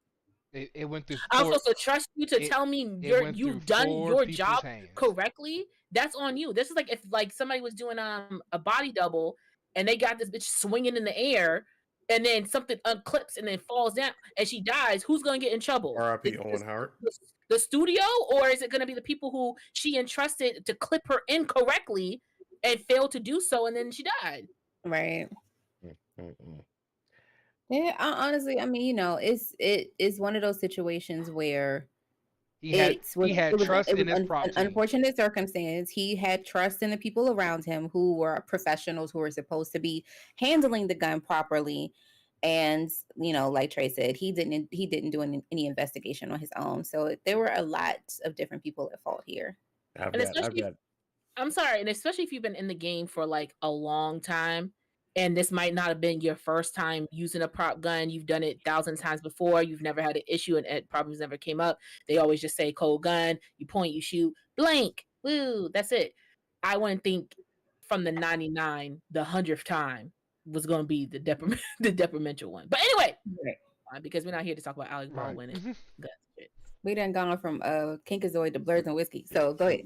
It went through. I'm Four, supposed to trust you to it- tell me it went through you've done 4 your people's job hands. correctly. That's on you. This is like if like somebody was doing a body double and they got this bitch swinging in the air and then something unclips and then falls down and she dies. Who's gonna get in trouble? R.I.P. Owen Hart. The studio, or is it gonna be the people who she entrusted to clip her incorrectly and failed to do so and then she died? Right. Mm-mm. Yeah, honestly, I mean, it's one of those situations where He had trust in his an prop team. unfortunate circumstance. He had trust in the people around him who were professionals who were supposed to be handling the gun properly. And like Trey said, he didn't do any investigation on his own. So there were a lot of different people at fault here. I'm sorry, and especially if you've been in the game for like a long time, and this might not have been your first time using a prop gun. You've done it 1,000 times before. You've never had an issue, and it probably never came up. They always just say cold gun. You point, you shoot, blank, woo. That's it. I wouldn't think from the 99, the 100th time was going to be the detrimental one. But anyway, because we're not here to talk about Alec Baldwin and guns. We done gone from Kinkazoid to Blurs and Whiskey. So go ahead.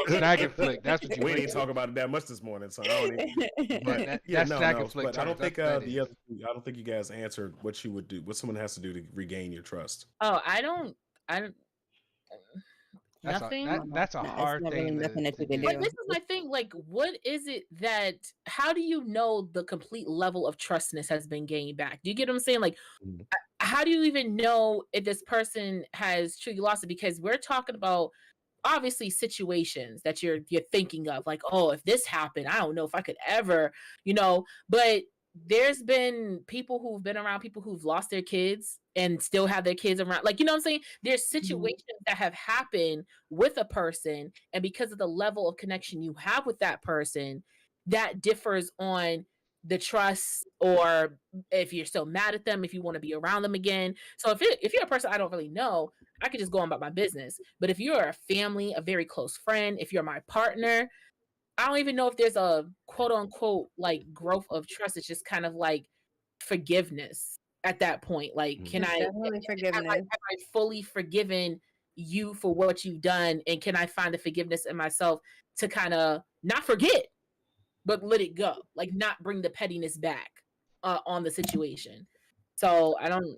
Snag and flick. That's what you We went didn't to. talk about it that much this morning, so I don't even. But That's snag and flick. But I don't Charles, think that's what that I don't think you guys answered what you would do, what someone has to do to regain your trust. Oh, I don't. That's nothing. That's a It's hard not thing. really nothing that you can But do. this is my thing. Like, what is it that? How do you know the complete level of trustness has been gained back? Do you get what I'm saying? Like, how do you even know if this person has truly lost it? Because we're talking about obviously situations that you're thinking of, like, oh, if this happened, I don't know if I could ever, But there's been people who've been around people who've lost their kids and still have their kids around. Like, you know what I'm saying? There's situations that have happened with a person, and because of the level of connection you have with that person, that differs on the trust, or if you're still mad at them, if you want to be around them again. So if you're a person I don't really know, I could just go on about my business. But if you're a family, a very close friend, if you're my partner, I don't even know if there's a quote unquote like growth of trust. It's just kind of like forgiveness at that point. Like, can It's I definitely forgiveness. have I fully forgiven you for what you've done, and can I find the forgiveness in myself to kind of not forget, but let it go, like not bring the pettiness back on the situation. So I don't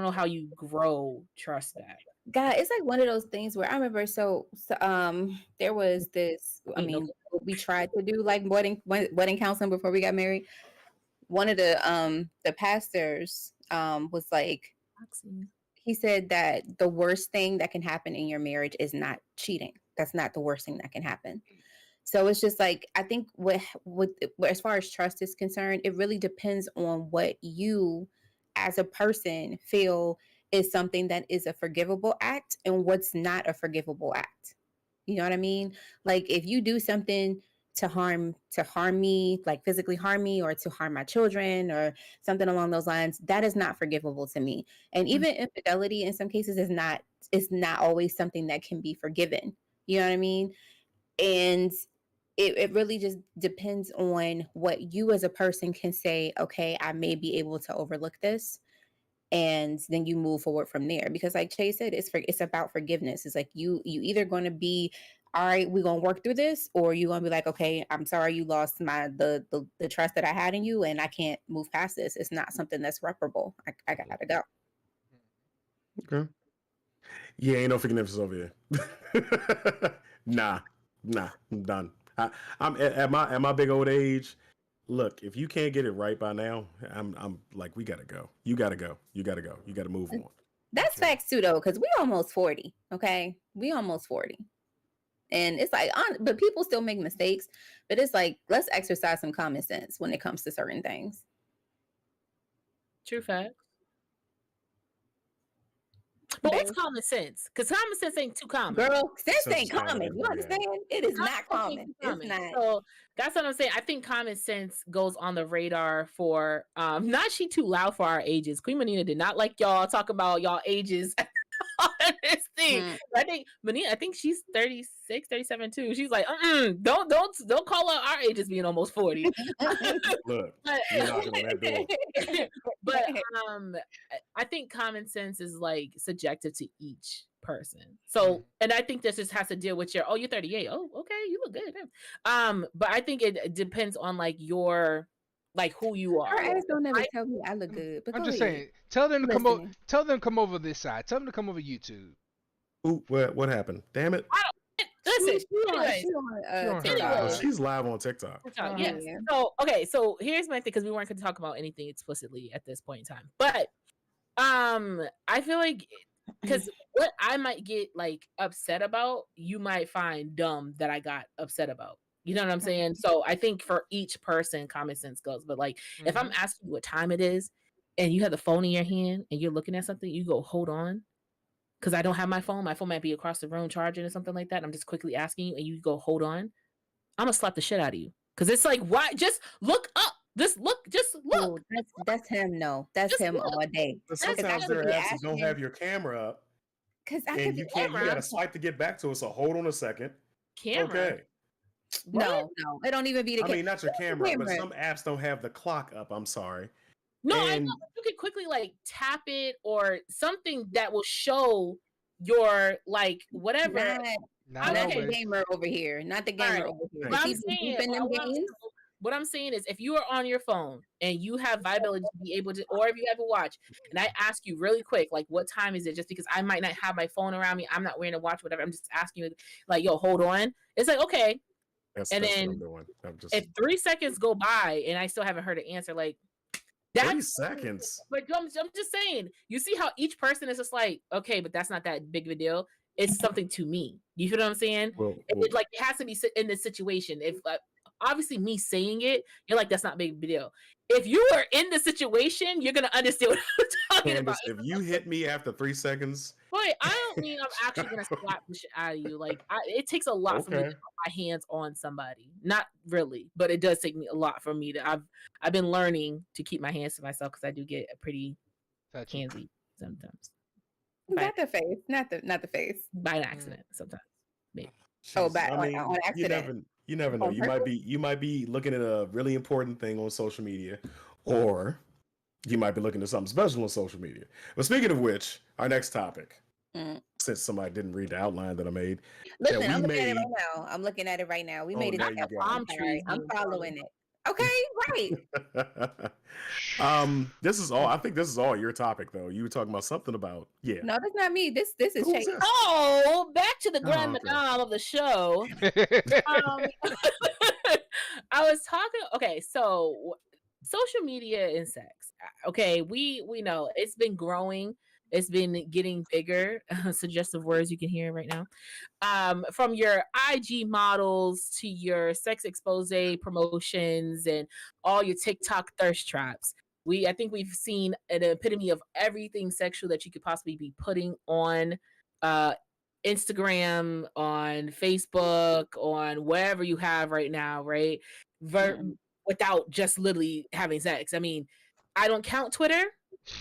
know how you grow trust back. God, it's like one of those things where I remember. There was this. I Ain't no- mean, we tried to do like wedding counseling before we got married. One of the pastors was like, he said that the worst thing that can happen in your marriage is not cheating. That's not the worst thing that can happen. So it's just like, I think with as far as trust is concerned, it really depends on what you as a person feel is something that is a forgivable act and what's not a forgivable act. You know what I mean? Like if you do something to harm me, like physically harm me, or to harm my children or something along those lines, that is not forgivable to me. And even infidelity in some cases is not always something that can be forgiven. You know what I mean? And it really just depends on what you as a person can say, okay, I may be able to overlook this. And then you move forward from there. Because like Chase said, it's about forgiveness. It's like you either going to be, all right, we're going to work through this, or you're going to be like, okay, I'm sorry you lost the trust that I had in you, and I can't move past this. It's not something that's reparable. I got to go. Okay. Yeah, ain't no forgiveness over here. Nah, I'm done. I'm at my big old age. Look, if you can't get it right by now, I'm like, we gotta go. You gotta go. You gotta go. You gotta move on. That's facts too, though, because we almost 40. Okay, we almost 40, and it's like, but people still make mistakes. But it's like, let's exercise some common sense when it comes to certain things. True fact. But what's common sense? Because common sense ain't too common. Girl, sense So ain't it's kinda common. You different, understand? It is not Common sense common. ain't too It's not. So that's what I'm saying. I think common sense goes on the radar for not she too loud for our ages. Queen Menina did not like y'all talk about y'all ages on this thing. I think she's 36, 37 too. She's like, don't call out our ages being almost 40. Look, But, you're knocking on that door. but I think common sense is like subjective to each person. So, and I think this just has to deal with you're 38. Oh, okay, you look good. But I think it depends on like your like who you are. Her ass don't ever tell me I look good. But I'm go just ahead. saying. Tell them to come over. Listening. Tell them to come over this side. Tell them to come over YouTube. Ooh, what happened? Damn it. Listen, She on on her TikTok. live. She's live on TikTok. Yes. Yeah. So okay, so here's my thing, because we weren't going to talk about anything explicitly at this point in time. But I feel like because what I might get like upset about, you might find dumb that I got upset about. You know what I'm saying? So I think for each person, common sense goes. But like, if I'm asking you what time it is, and you have the phone in your hand and you're looking at something, you go, hold on. Because I don't have my phone. My phone might be across the room charging or something like that. I'm just quickly asking you, and you go, hold on. I'm gonna slap the shit out of you. Because it's like, why? Just look up. Just look. Oh, that's him. No, that's Just him look. all day. But That's sometimes there are be apps that don't asking- have your camera up, Because I and could you be can't. You camera. gotta swipe to get back to it. So hold on a second. Camera. Okay. no, it don't even be the I mean, not your camera, but camera. some apps don't have the clock up. I'm sorry. No, I And- know. You can quickly like tap it or something that will show your like whatever. Not Okay. Not the always. gamer over here. Not the gamer Alright. over here. What I'm He be saying, deep in them games. what I'm saying is, if you are on your phone and you have viability to be able to, or if you have a watch, and I ask you really quick, like, what time is it? Just because I might not have my phone around me, I'm not wearing a watch, whatever. I'm just asking you, like, yo, hold on. It's like, okay. That's And what then I'm doing. I'm just If 3 seconds go by and I still haven't heard an answer, like, 3 seconds. But I'm just saying, you see how each person is just like, okay, but that's not that big of a deal. It's something to me. You feel what I'm saying? Well, It has to be in this situation. If obviously me saying it, you're like, that's not a big deal. If you are in the situation, you're gonna understand what I'm talking Candace, about. if you hit me after 3 seconds Boy, I don't mean I'm actually gonna slap the shit out of you. Like, it takes a lot for me to Okay. put my hands on somebody. Not really, but it does take me a lot for me to. I've been learning to keep my hands to myself because I do get a pretty Touchy. handsy sometimes. By, Not the face, not the face. by an accident sometimes. Maybe. Oh, Jesus, back I on mean, accident. you never know. On You might be looking at a really important thing on social media, or you might be looking at something special on social media. But speaking of which, our next topic, Mm. since somebody didn't read the outline that I made, Listen, that I'm we looking at it made. right now. I'm looking at it right now. We Oh, made it. there you go. Palm I'm trees. I'm being following it. Okay, right. This is all. I think this is all your topic, though. You were talking about something about No, that's not me. This is Who was Chase. this? Oh, back to the grand okay. madame of the show. I was talking. Okay, so social media and sex. Okay, we know it's been growing. It's been getting bigger. Suggestive words you can hear right now. From your IG models to your sex expose promotions and all your TikTok thirst traps. I think we've seen an epitome of everything sexual that you could possibly be putting on uh Instagram, on Facebook, on wherever you have right now, right? Without just literally having sex. I mean, I don't count Twitter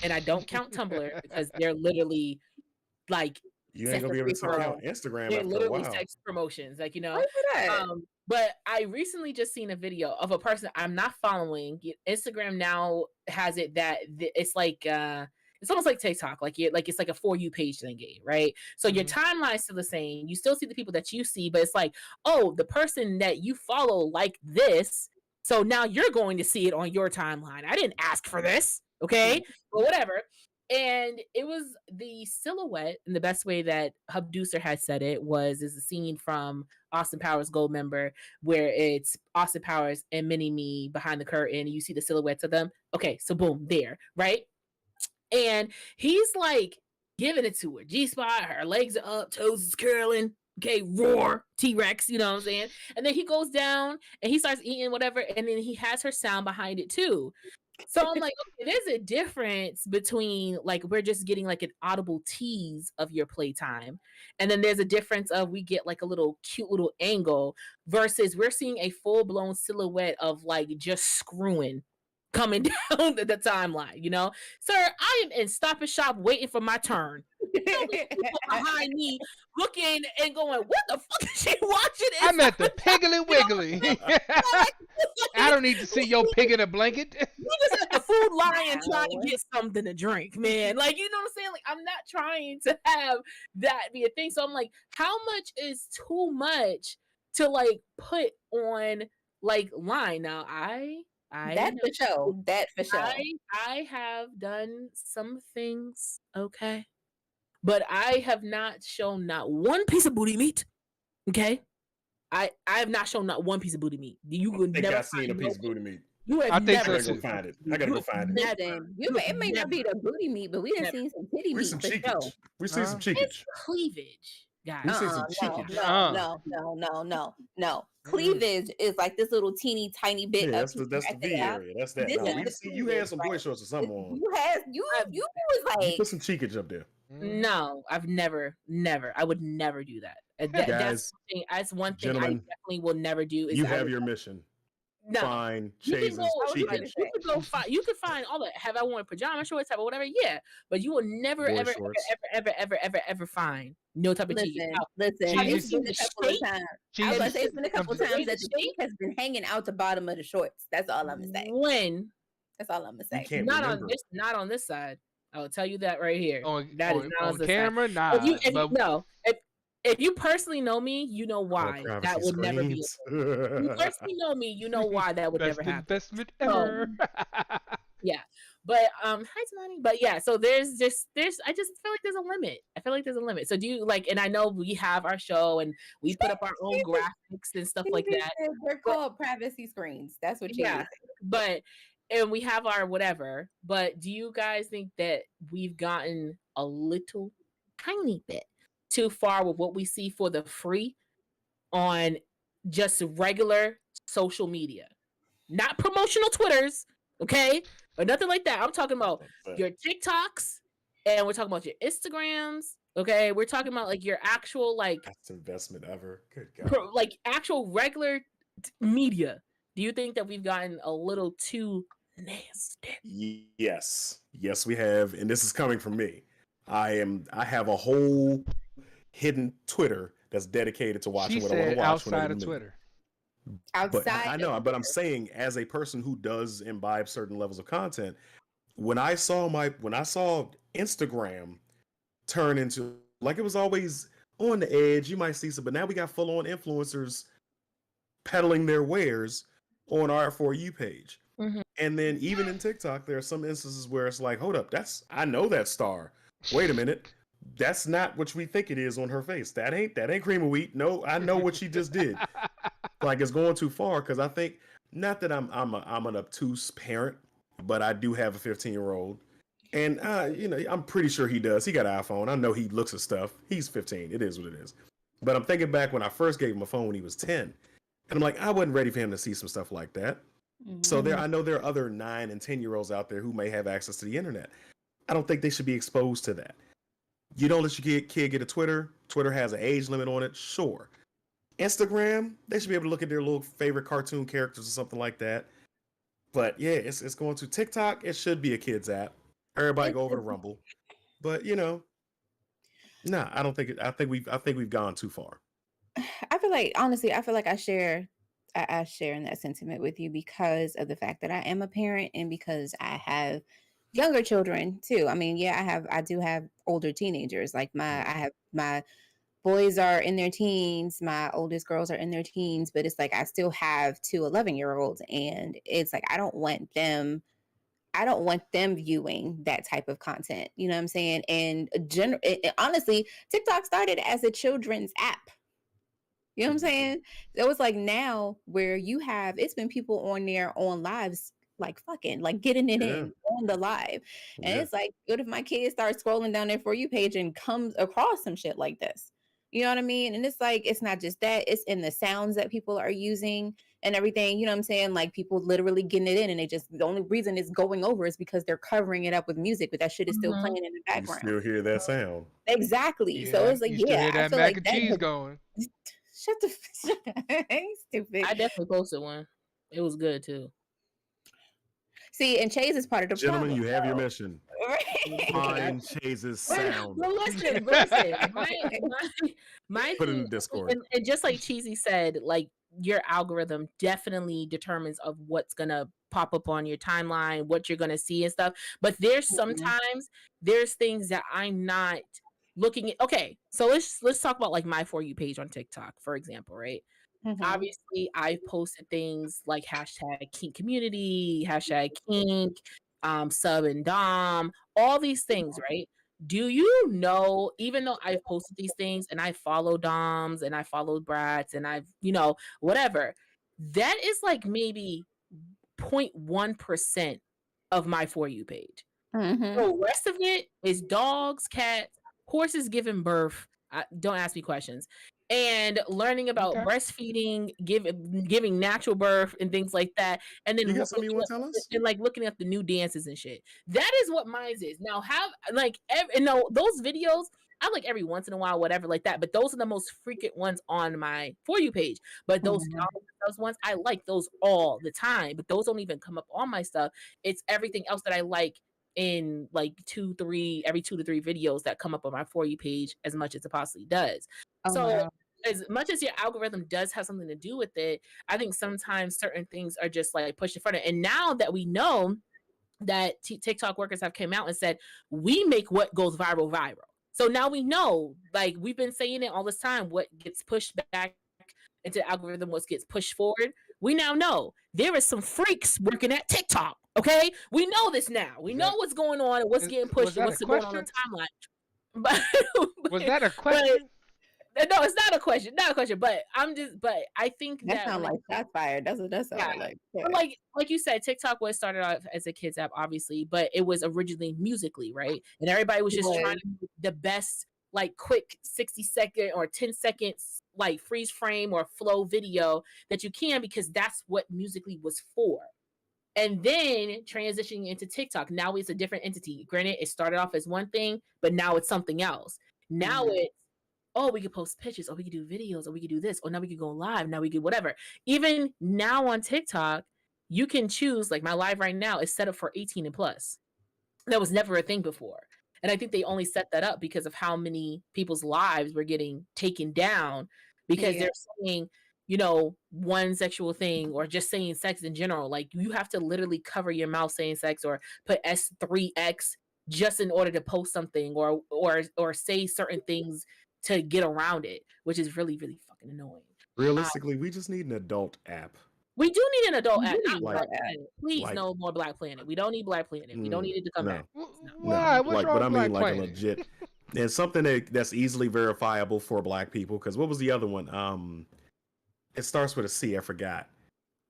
and I don't count Tumblr because they're literally like You ain't gonna be able to count Instagram they're after a literally while. sex promotions, like, you know. Why for that? But I recently just seen a video of a person I'm not following. Instagram now has it that it's like it's almost like TikTok, like it's like a For You page thingy, right? So your timeline's still the same. You still see the people that you see, but it's like, oh, the person that you follow like this, so now you're going to see it on your timeline. I didn't ask for this, okay? But whatever. And it was the silhouette, and the best way that Hubducer had said it is a scene from Austin Powers Gold Member where it's Austin Powers and Mini Me behind the curtain, and you see the silhouettes of them. Okay, so boom, there, right? And he's like giving it to her. G-spot, her legs are up, toes is curling. Okay, roar, T-Rex, you know what I'm saying? And then he goes down and he starts eating whatever, and then he has her sound behind it too. So I'm like, okay, there's a difference between like we're just getting like an audible tease of your playtime, and then there's a difference of we get like a little cute little angle versus we're seeing a full blown silhouette of like just screwing coming down the timeline, you know? Sir, I am in Stop and Shop waiting for my turn. People behind me looking and going, what the fuck is she watching? I'm at the Piggly Wiggly. I don't need to see your pig in a blanket. You just at the Food Lion trying to get something to drink, man. Like, you know what I'm saying? Like, I'm not trying to have that be a thing. So I'm like, how much is too much to like put on like line? Now That for sure. That for sure. I have done some things, okay, but I have not shown not one piece of booty meat. Okay, I have not shown not one piece of booty meat. You would I think never I've seen a piece of booty meat. You have I think never so I gotta go find it. I gotta go find it. Listen, it may not be the booty meat, but we done seen some titty We meat some for sure. cheekage. We see some cheekage. It's cleavage, guys. We see some cheekage. No. Cleavage is like this little teeny tiny bit. Yeah, of that's the V area. That's that. This No, is we the see you had some boy cleavage, shorts or something on. You was You like put some cheekage up there. No, I've never. I would never do that. Guys, that's one thing I gentlemen, definitely will never do. Is You have your mission. no. Fine, You can Chase's go, cheekage. you can go find. You can find all that. Have I worn pajama shorts? Have I whatever? Yeah, but you will never, Boy ever, shorts. ever find no type of cheek. Listen. Have you It's seen been a the couple of shape? times. Cheese. I was gonna say it's been a couple of times that the Shape? cheek has been hanging out the bottom of the shorts. That's all I'm gonna say. When? That's all I'm gonna You say. can't Not remember. on this. Not on this side. I will tell you that right here. That is not on this camera, side. nah. If you personally know me, you know why that would never be. If you personally know me, you know why that would best never happen. investment ever. Yeah, but hi Tamani. But yeah, so I just feel like there's a limit. I feel like there's a limit. So do you like? And I know we have our show and we put up our own graphics and stuff like that. They're called privacy screens. That's what you Yeah, but and we have our whatever. But do you guys think that we've gotten a little tiny bit too far with what we see for the free on just regular social media? Not promotional Twitters, okay? Or nothing like that. I'm talking about your TikToks and we're talking about your Instagrams, Okay, we're talking about like your actual like Best investment ever. Good God. like actual regular media. Do you think that we've gotten a little too nasty? Yes. Yes, we have. And this is coming from me. I have a whole hidden Twitter that's dedicated to She watching what I want to said watch when I outside need of to move. Twitter. But Outside I of know, but I'm Twitter. saying as a person who does imbibe certain levels of content, when I saw Instagram turn into like it was always on the edge, you might see some, but now we got full on influencers peddling their wares on our For You page. Mhm. And then even in TikTok, there are some instances where it's like, hold up, I know that star. Wait a minute. That's not what we think it is on her face. That ain't cream of wheat. No, I know what she just did. Like it's going too far because I think not that I'm an obtuse parent, but I do have a 15-year-old, and I'm pretty sure he does. He got an iPhone. I know he looks at stuff. He's 15. It is what it is. But I'm thinking back when I first gave him a phone when he was 10, and I'm like, I wasn't ready for him to see some stuff like that. So Mhm. I know there are other 9 and 10-year-olds out there who may have access to the internet. I don't think they should be exposed to that. You don't let your kid get a Twitter. Twitter has an age limit on it. Sure. Instagram, they should be able to look at their little favorite cartoon characters or something like that. But yeah, it's going to TikTok. It should be a kids app. Everybody go over to Rumble. But nah, I don't think it. I think we've gone too far. I feel like honestly, I feel like I share in that sentiment with you because of the fact that I am a parent and because I have younger children too. I mean, yeah, I do have older teenagers. Like I have my boys are in their teens, my oldest girls are in their teens, but it's like I still have 2 11-year-olds and it's like I don't want them viewing that type of content. You know what I'm saying? And honestly, TikTok started as a children's app. You know what I'm saying? It was like now where it's been people on there on lives like fucking like getting it Yeah, in on the live. And yeah. it's like, what if my kids start scrolling down their For You page and comes across some shit like this? You know what I mean? And it's like, it's not just that, it's in the sounds that people are using and everything. You know what I'm saying? Like people literally getting it in and the only reason it's going over is because they're covering it up with music, but that shit is still Mhm. playing in the You background. still hear that sound. Exactly. So it's like, You still yeah, hear I that feel mac like and that cheese going. shut the shut up. Stupid. I definitely posted one. It was good too. See, and Chase is part of the Gentlemen, problem. you have your mission. Right? Find Chase's Wait, sound. well, listen. My Put it in thing, the Discord. and just like Cheesy said, like your algorithm definitely determines of what's gonna pop up on your timeline, what you're gonna see and stuff. But there's things that I'm not looking at. Okay, so let's talk about like my For You page on TikTok, for example, right? Mhm. Obviously I've posted things like hashtag kink community, hashtag kink, sub and dom, all these things, right? Do you know, even though I've posted these things and I follow doms and I followed brats and I've, whatever, that is like maybe 0.1% of my For You page. Mhm. The rest of it is dogs, cats, horses giving birth. Don't ask me questions. And learning about Okay. breastfeeding, giving natural birth, and things like that. And then You got something you want to tell us? looking at the new dances and shit. That is what mine is. Now have like no those videos. I like every once in a while, whatever, like that. But those are the most frequent ones on my For You page. But Mhm. those ones, I like those all the time. But those don't even come up on my stuff. It's everything else that I like in like every 2 to 3 videos that come up on my For You page as much as it possibly does. Oh So wow. as much as your algorithm does have something to do with it, I think sometimes certain things are just like pushed in front of it. And now that we know that TikTok workers have come out and said, we make what goes viral viral. So now we know, like we've been saying it all this time, what gets pushed back into the algorithm, what gets pushed forward. We now know there is some freaks working at TikTok. Okay, we know this now. We know what's going on and what's getting Was pushed and that a what's going on the question? timeline. But, Was that a but question? no, it's not a question. Not a question. But I think That that sounds when it like shots fired. That's what that yeah. sounded like. But like you said, TikTok was started off as a kids app, obviously, but it was originally musically, right? And everybody was It just trying was. to do the best, like quick 60-second or 10 seconds, like freeze frame or flow video that you can, because that's what musically was for. And then transitioning into TikTok, now it's a different entity. Granted, it started off as one thing, but now it's something else. Now it's, oh, we could post pictures, or we could do videos, or we could do this, or now we could go live, now we could whatever. Even now on TikTok, you can choose, like my live right now is set up for 18 and plus. That was never a thing before. And I think they only set that up because of how many people's lives were getting taken down because they're saying, one sexual thing or just saying sex in general. Like you have to literally cover your mouth saying sex or put S3X just in order to post something or say certain things to get around it, which is really, really fucking annoying. Realistically, we just need an adult app. We do need an adult app. need Not an Black Planet. Please, no more Black Planet. We don't need Black Planet. We don't need it to come back. Why? What's wrong but I with mean, Black like a Planet? legit, and something that's easily verifiable for Black people. Because what was the other one? It starts with a C. I forgot.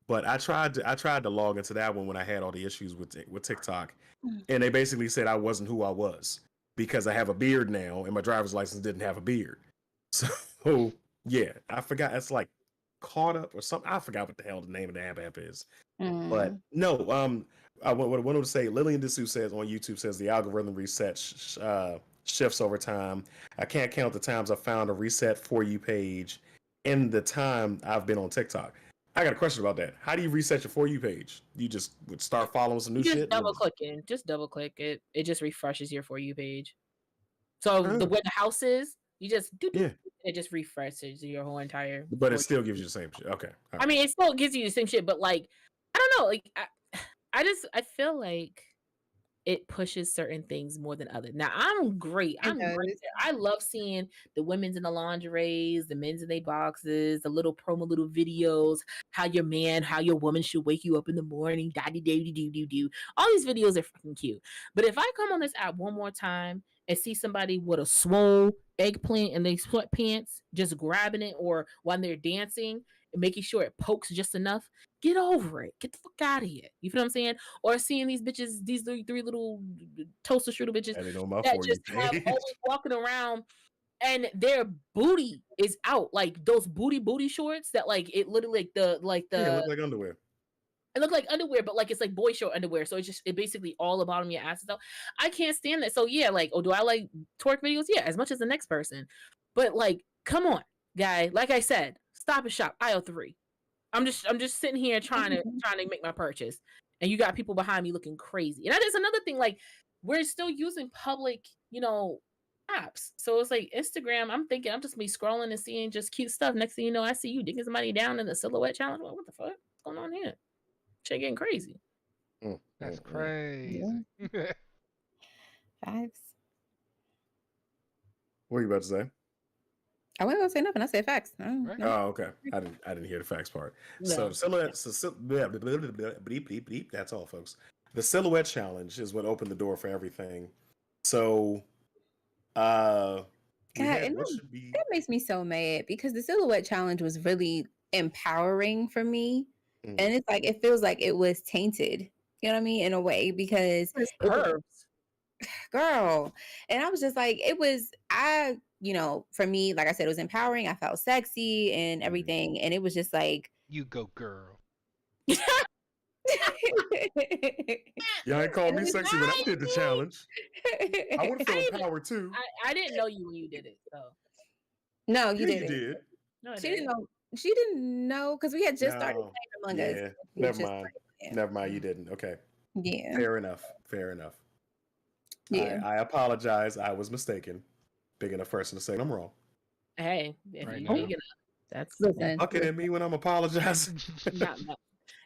But I tried to log into that one when I had all the issues with TikTok, and they basically said I wasn't who I was because I have a beard now, and my driver's license didn't have a beard. So yeah, I forgot. It's like Caught Up or something. I forgot what the hell the name of the app is. But no, I wanted to say Lillian Dessou says on YouTube says the algorithm reset shifts over time. I can't count the times I found a reset For You page in the time I've been on TikTok. I got a question about that. How do you reset your For You page? You just would start following some new shit? Just double click it. It just refreshes your For You page. So where the house is, you just it just refreshes your whole entire. But it still gives you the same shit. Okay. I mean, it still gives you the same shit, but like, I don't know. Like, I feel like it pushes certain things more than others. Now, I'm great. I love seeing the women's in the lingeries, the men's in their boxes, the little promo little videos, how your woman should wake you up in the morning, do. All these videos are fucking cute. But if I come on this app one more time and see somebody with a swole eggplant in their sweatpants, just grabbing it, or when they're dancing and making sure it pokes just enough, get over it. Get the fuck out of here. You feel what I'm saying? Or seeing these bitches, these three little toaster strudel bitches that just have always walking around and their booty is out, like those booty shorts that like it literally it look like underwear. It looked like underwear, but like it's like boy short underwear. So it basically all the bottom of your ass is out. I can't stand that. So yeah, like, do I like twerk videos? Yeah, as much as the next person. But like, come on, guy. Like I said, Stop and Shop, aisle 3. I'm just sitting here trying to make my purchase, and you got people behind me looking crazy. And that is another thing. Like, we're still using public, apps. So it's like Instagram. I'm thinking I'm just be scrolling and seeing just cute stuff. Next thing you know, I see you digging somebody down in the silhouette challenge. What the fuck? What's going on here? Shit getting crazy. That's crazy. Yeah. Facts. What are you about to say? I wasn't gonna say nothing. I said facts. Right. Oh, okay. I didn't hear the facts part. No. So silhouette. That's all, folks. The silhouette challenge is what opened the door for everything. So, God, that makes me so mad because the silhouette challenge was really empowering for me, and it's like it feels like it was tainted. You know what I mean? In a way, because it's curves. Girl, and I was just like, for me, like I said, it was empowering. I felt sexy and everything, and it was just like, you go, girl. Y'all ain't called me sexy when I did the challenge. I would feel empowered too. I didn't know you when you did it, so. No, you didn't. You did. No, she didn't know. She didn't know because we had just started playing Among Us. Never mind. You didn't. Okay. Yeah. Fair enough. Yeah. I apologize. I was mistaken. Big enough person to say I'm wrong. Hey, if you're big enough, that's looking at me when I'm apologizing.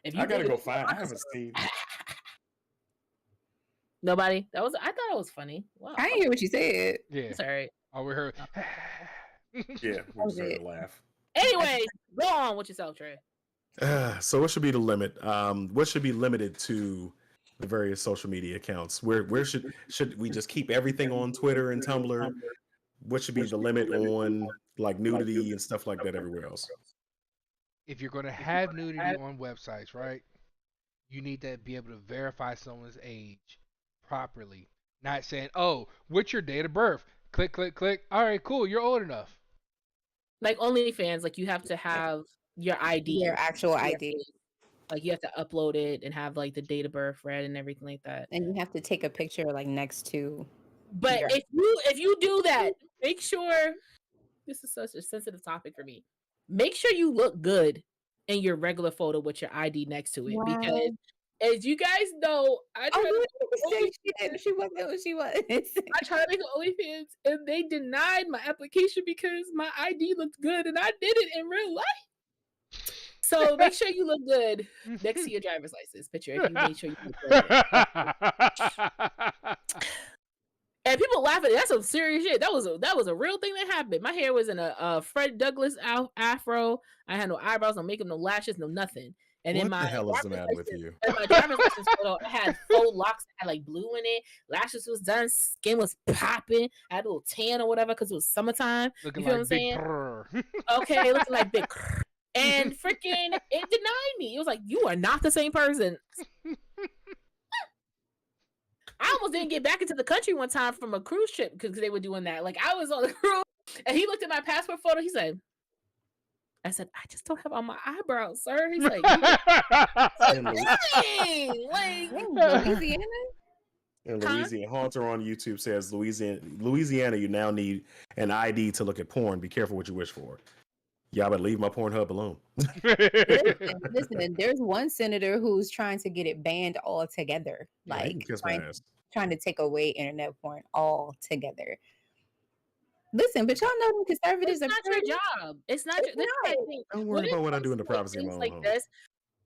If I gotta go find. I haven't seen. Nobody. I thought it was funny. Wow. I didn't hear what you said. Yeah. It's all right. Oh, we heard. Yeah, we just heard a laugh. Anyway, go on with yourself, Trey. So what should be the limit? What should be limited to the various social media accounts? Where should we just keep everything on Twitter and Tumblr? What should be the limit on like nudity and stuff like that everywhere else? If you're going to have nudity on websites, right, you need to be able to verify someone's age properly. Not saying, oh, what's your date of birth? Click, click, click. All right, cool. You're old enough. Like OnlyFans, like you have to have your ID. Your actual ID. Like you have to upload it and have like the date of birth read and everything like that. And you have to take a picture like next to. But if you do that make sure this is such a sensitive topic for me. Make sure you look good in your regular photo with your ID next to it, because as you guys know, I tried to she wasn't what she was. I tried to make an OnlyFans and they denied my application because my ID looked good and I did it in real life. So make sure you look good next to your driver's license picture if you made sure you look good. And people laughing. That's some serious shit. That was a real thing that happened. My hair was in a Fred Douglas afro. I had no eyebrows, no makeup, no lashes, no nothing. And What then the hell is the matter with you? And my driver's license photo, I had faux locks, I had like blue in it, lashes was done, skin was popping, I had a little tan or whatever because it was summertime. Looking you feel like what I'm saying? Okay, looking like big. And freaking, it denied me. It was like, you are not the same person. I almost didn't get back into the country one time from a cruise trip because they were doing that. Like, I was on the cruise and he looked at my passport photo. He said, I said, I just don't have all my eyebrows, sir. He's like, Louisiana? And Louisiana, Haunter on YouTube says, Louisiana, you now need an ID to look at porn. Be careful what you wish for. Y'all better leave my Pornhub alone. Listen, there's one senator who's trying to get it banned altogether. Like, trying to take away internet porn altogether. Listen, but y'all know them conservatives it's not your job. It's not. Don't worry about what I do in the privacy of my own home. This,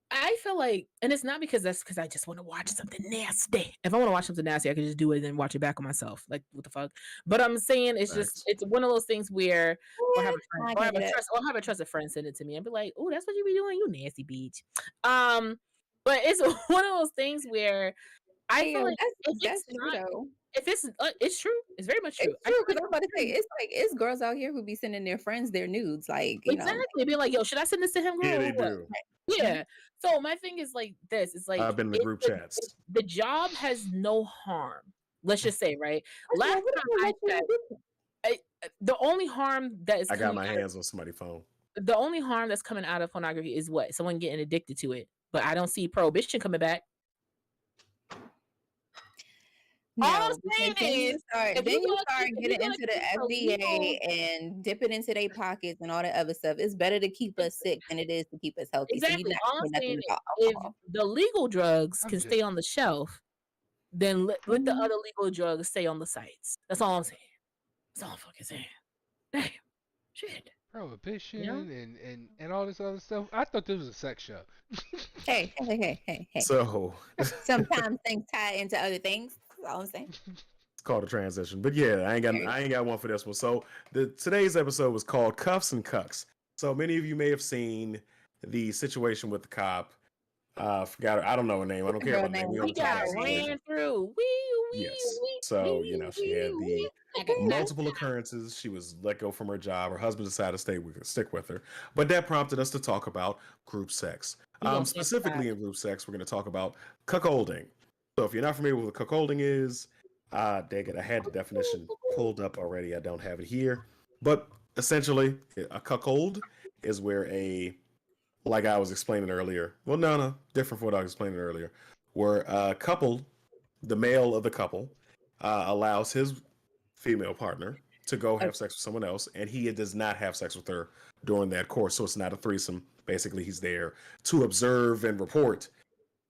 I feel like, and it's not because I just want to watch something nasty. If I want to watch something nasty, I can just do it and watch it back on myself. Like, what the fuck? But I'm saying it's one of those things where I'll have a trusted friend send it to me and be like, "Oh, that's what you be doing, you nasty bitch." But it's one of those things where I feel like it's true. It's very much true. It's true, because I'm about to say it's girls out here who be sending their friends their nudes, like exactly. Be like, yo, should I send this to him? Yeah, they do. Yeah. So my thing is like this. It's like I've been in the group chats. The job has no harm. Let's just say, right? Last time I checked, the only harm that is I got my hands on somebody's phone. The only harm that's coming out of pornography is what? Someone getting addicted to it. But I don't see prohibition coming back. No, all I'm saying is, then you start getting into the FDA and dip it into their pockets and all that other stuff. It's better to keep us sick than it is to keep us healthy. Exactly. So all I'm saying is, if the legal drugs can stay on the shelf, then let the other legal drugs stay on the sites. That's all I'm saying. That's all I'm fucking saying. Damn. Shit. Prohibition and all this other stuff. I thought this was a sex show. Hey. So sometimes things tie into other things. That's all I'm saying. It's called a transition. But yeah, I ain't got one for this one. So today's episode was called Cuffs and Cucks. So many of you may have seen the situation with the cop. Forgot her. I don't know her name. I don't care about her name. We got ran through. Yes. So, she had the multiple occurrences. She was let go from her job. Her husband decided to stick with her. But that prompted us to talk about group sex. Specifically in group sex, we're going to talk about cuckolding. So if you're not familiar with what cuckolding is, dang it, I had the definition pulled up already. I don't have it here. But essentially, a cuckold is where like I was explaining earlier. Well, no, different from what I was explaining earlier. Where a couple, the male of the couple, allows his female partner to go have sex with someone else, and he does not have sex with her during that course. So it's not a threesome. Basically, he's there to observe and report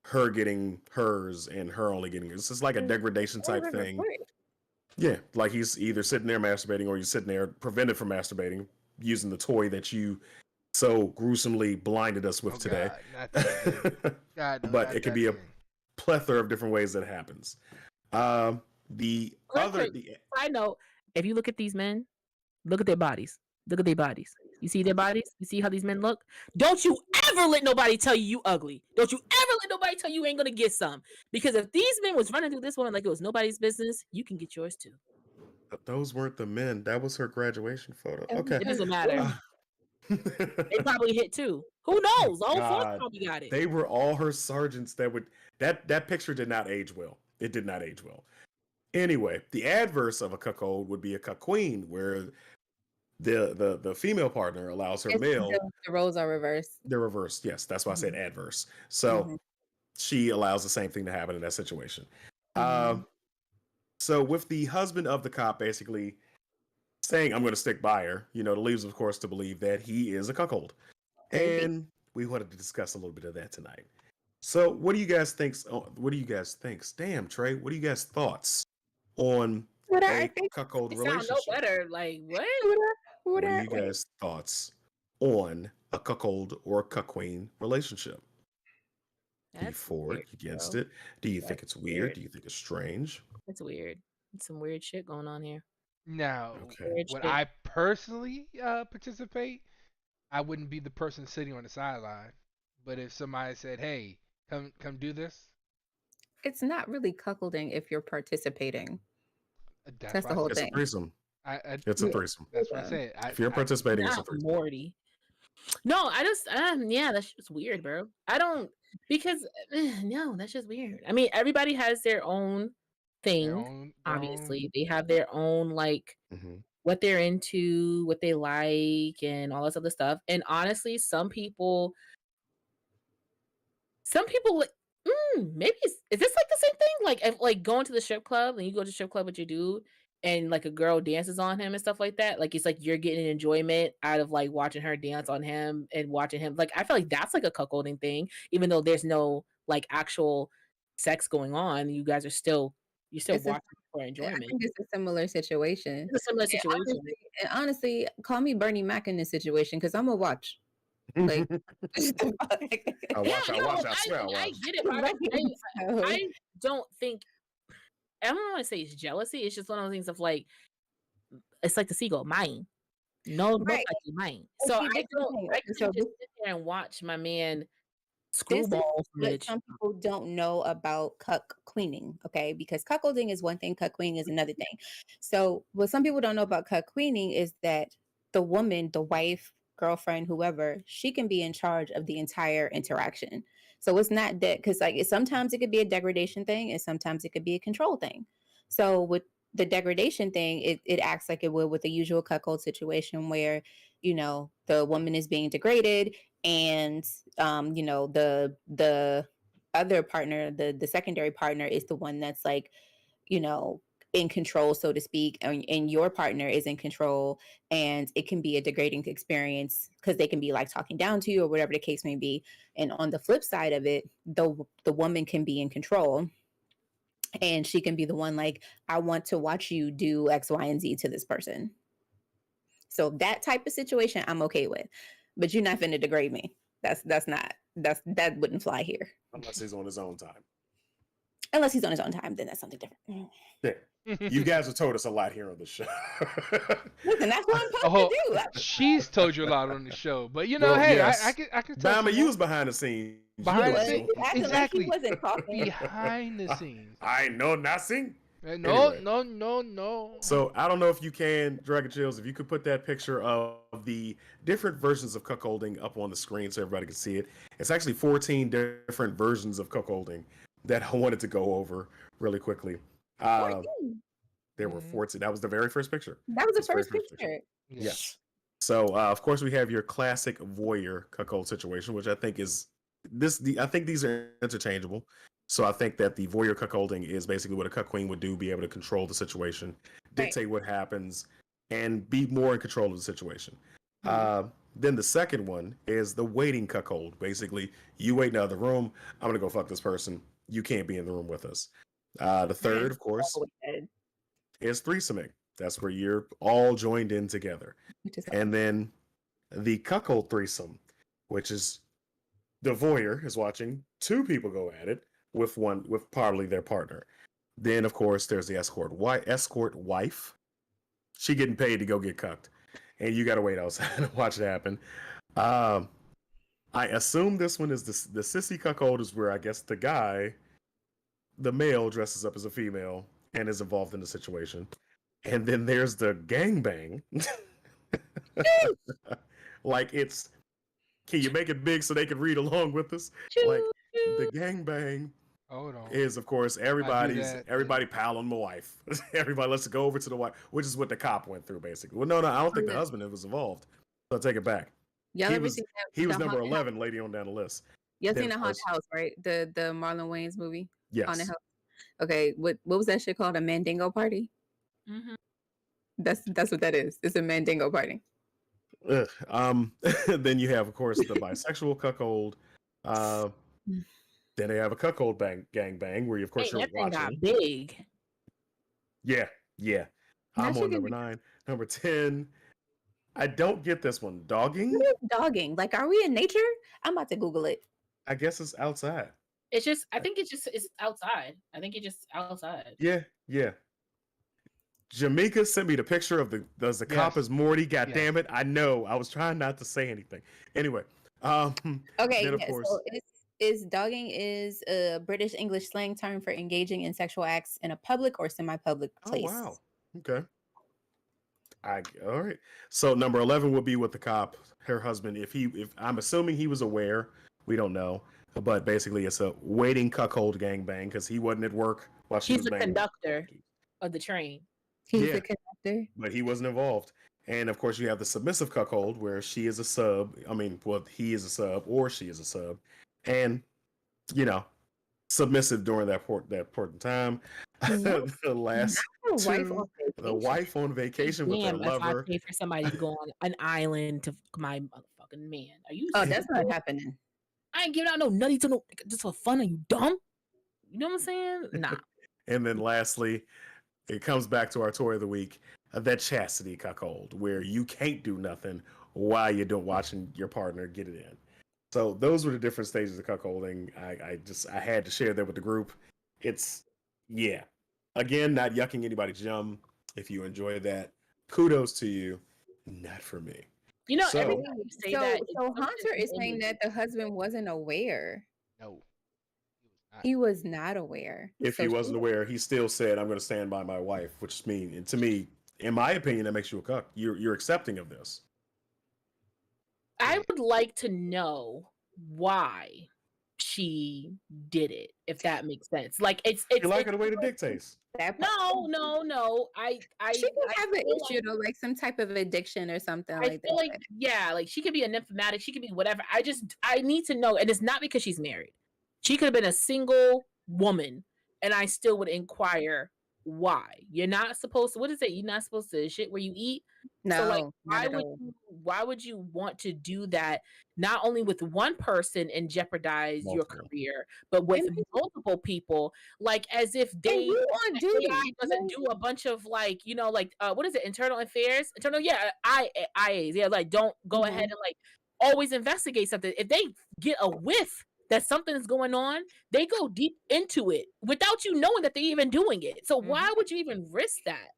her getting hers and her only getting hers. It's like a degradation type thing. Yeah, like he's either sitting there masturbating or you're sitting there prevented from masturbating using the toy that you so gruesomely blinded us with today. But it could be a plethora of different ways that it happens. Side note, if you look at these men, look at their bodies. Look at their bodies. You see their bodies? You see how these men look? Don't you ever let nobody tell you ugly. Don't you ever let nobody tell you ain't gonna get some. Because if these men was running through this woman like it was nobody's business, you can get yours too. Those weren't the men. That was her graduation photo. Okay. It doesn't matter. They probably hit too. Who knows? The whole force probably got it. They were all her sergeants that picture did not age well. It did not age well. Anyway, the adverse of a cuckold would be a cuck queen, where the female partner allows her male. The roles are reversed. They're reversed. Yes, that's why I said adverse. So she allows the same thing to happen in that situation. So with the husband of the cop basically saying I'm going to stick by her, leaves, of course, to believe that he is a cuckold. Maybe. And we wanted to discuss a little bit of that tonight. So, what do you guys think? What do you guys think? Damn, Trey, what do you guys thoughts on What a I think. cuckold It sounds no relationship? better. Like what? What are you Wait. guys' thoughts on a cuckold or cuck queen relationship? Are you That's for weird, it, against bro. it? Do you think That's it's weird? weird. Do you think it's strange? That's weird. There's some weird shit going on here. Now, Okay. Weird would shit. I personally participate? I wouldn't be the person sitting on the sideline. But if somebody said, "Hey, come do this," It's not really cuckolding if you're participating. that's That's why the whole It's a thing. threesome. I It's a Yeah. threesome. that's what I Yeah. said. If you're participating, it's a Not threesome. Morty. No, I just yeah, that's just weird, bro. I don't because no, that's just weird. I mean, everybody has their own their thing. own Obviously, they have their own like Hmm. what they're into, what they like, and all this other stuff. And honestly, some people maybe is this like the same thing? Like if like going to the strip club and you go to the strip club with your dude and like a girl dances on him and stuff like that. Like it's like you're getting enjoyment out of like watching her dance on him and watching him. Like I feel like that's like a cuckolding thing, even though there's no like actual sex going on. You're still It's a, watching for I enjoyment. think it's a similar situation. It's a similar And situation. honestly, call me Bernie Mac in this situation because I'm gonna watch. Like, I Yeah, watch, I no, watch, I swear I I watch. get it. But Right. So, I don't think I don't want to say it's jealousy. It's just one of those things of like it's like the seagull, mine. No, look right. like you mine. And So see, this is the thing. I Okay, can't so just sit there and watch my man this is screwball what bitch. some people don't know about cuck queening, okay? Because cuckolding is one thing, cuck queening is another thing. So, what some people don't know about cuck queening is that the woman, the wife, girlfriend, whoever, she can be in charge of the entire interaction. So it's not that because like sometimes it could be a degradation thing, and sometimes it could be a control thing. So with the degradation thing, it acts like it would with the usual cuckold situation where the woman is being degraded and the other partner, the secondary partner is the one that's like you know in control, so to speak, and your partner is in control, and it can be a degrading experience because they can be like talking down to you or whatever the case may be. And on the flip side of it, the woman can be in control, and she can be the one like, I want to watch you do X, Y, and Z to this person. So that type of situation I'm okay with. But you're not finna degrade me. That wouldn't fly here. Unless he's on his own time. Unless he's on his own time, then that's something different. Yeah. You guys have told us a lot here on the show. Listen, that's what I'm supposed to do. She's told you a lot on the show, but Well, hey, yes. I can tell Bama, you you was behind the scenes. Behind the What? scenes, Acting exactly. like he wasn't talking. behind the scenes. I know nothing. No, Anyway. no. So I don't know if you can, Dragon Chills, if you could put that picture of the different versions of cuckolding up on the screen so everybody can see it. It's actually 14 different versions of cuckolding that I wanted to go over really quickly. 14. There were 14. That was the very first picture. That was the That's very first first picture. Yes. So of course we have your classic voyeur cuckold situation, which I think is I think these are interchangeable. So I think that the voyeur cuckolding is basically what a cuck queen would do, be able to control the situation, dictate what happens, and be more in control of the situation. Then the second one is the waiting cuckold. Basically, you wait in the other room. I'm gonna go fuck this person. You can't be in the room with us. The third, of course, is threesoming. That's where you're all joined in together. And then the cuckold threesome, which is the voyeur is watching two people go at it with probably their partner. Then, of course, there's the escort wife. She getting paid to go get cucked, and you got to wait outside and watch it happen. I assume this one is the sissy cuckold is where I guess the male dresses up as a female and is involved in the situation. And then there's the gangbang. Like can you make it big so they can read along with us? Like the gangbang is, of course, everybody palling my wife. Everybody, let's go over to the wife, which is what the cop went through, basically. Well, no, I don't think the husband was involved. So I take it back. He was number 11, lady on down the list. Y'all seen the Haunted House, right? The Marlon Wayans movie? Yes. Haunted House. Okay, what was that shit called? A Mandingo party? Mm-hmm. That's what that is. It's a mandingo party. Ugh. Then you have, of course, the bisexual cuckold. Then they have a cuckold gang bang, where of course Hey, you're that thing got watching. big. Yeah. I'm Now on she number can- 9. Number 10. I don't get this one. Dogging? What is dogging? Like, are we in nature? I'm about to Google it. I guess it's outside. It's just, I think it's outside. I think it's just outside. Yeah. Jamaica sent me the picture of the cop Yes. as Morty. God Yes. damn it! I know. I was trying not to say anything. Anyway, Okay, then of yeah, course, so is dogging is a British English slang term for engaging in sexual acts in a public or semi-public place. oh wow, okay. All right. So number 11 would be with the cop, her husband. If I'm assuming he was aware, we don't know, but basically it's a waiting cuckold gangbang because he wasn't at work while she He's was the banging. conductor of the train. He's Yeah. the conductor. But he wasn't involved. And of course, you have the submissive cuckold, where she is a sub. I mean, well, he is a sub or she is a sub, and submissive during that important time. Not The last the wife on vacation with her Damn, if I lover. pay for somebody to go on an island to my motherfucking man. Are you? Oh, that's not serious? happening. I ain't giving out no nutty to no just for fun. Are you dumb? You know what I'm saying? Nah. And then lastly, it comes back to our toy of the week, that chastity cuckold, where you can't do nothing while you're watching your partner get it in. So those were the different stages of cuckolding. I had to share that with the group. It's again, not yucking anybody's yum. If you enjoy that, kudos to you. Not for me. You know, So- every time you say So, that, so Hunter is saying that the husband wasn't aware. No. He was not aware. If So he she- wasn't aware, he still said, "I'm going to stand by my wife," which means, to me, in my opinion, that makes you a cuck. You're accepting of this. I would like to know why she did it, if that makes sense. Like it's You like her the way it dictates. that no. I she can I have an feel issue though, like some type of addiction or something I like feel that. like like she could be a nymphomatic, she could be whatever. I need to know, and it's not because she's married. She could have been a single woman, and I still would inquire why. You're not supposed to. What is it? You're not supposed to shit where you eat. No, So like, not at all. why would you want to do that? Not only with one person and jeopardize your Multiple. career, but with And- multiple people. Like as if And they you on duty. AI doesn't do a bunch of like what is it, internal affairs, IAs, like don't go Mhm. ahead and like always investigate something. If they get a whiff that something is going on, they go deep into it without you knowing that they're even doing it. So why would you even risk that?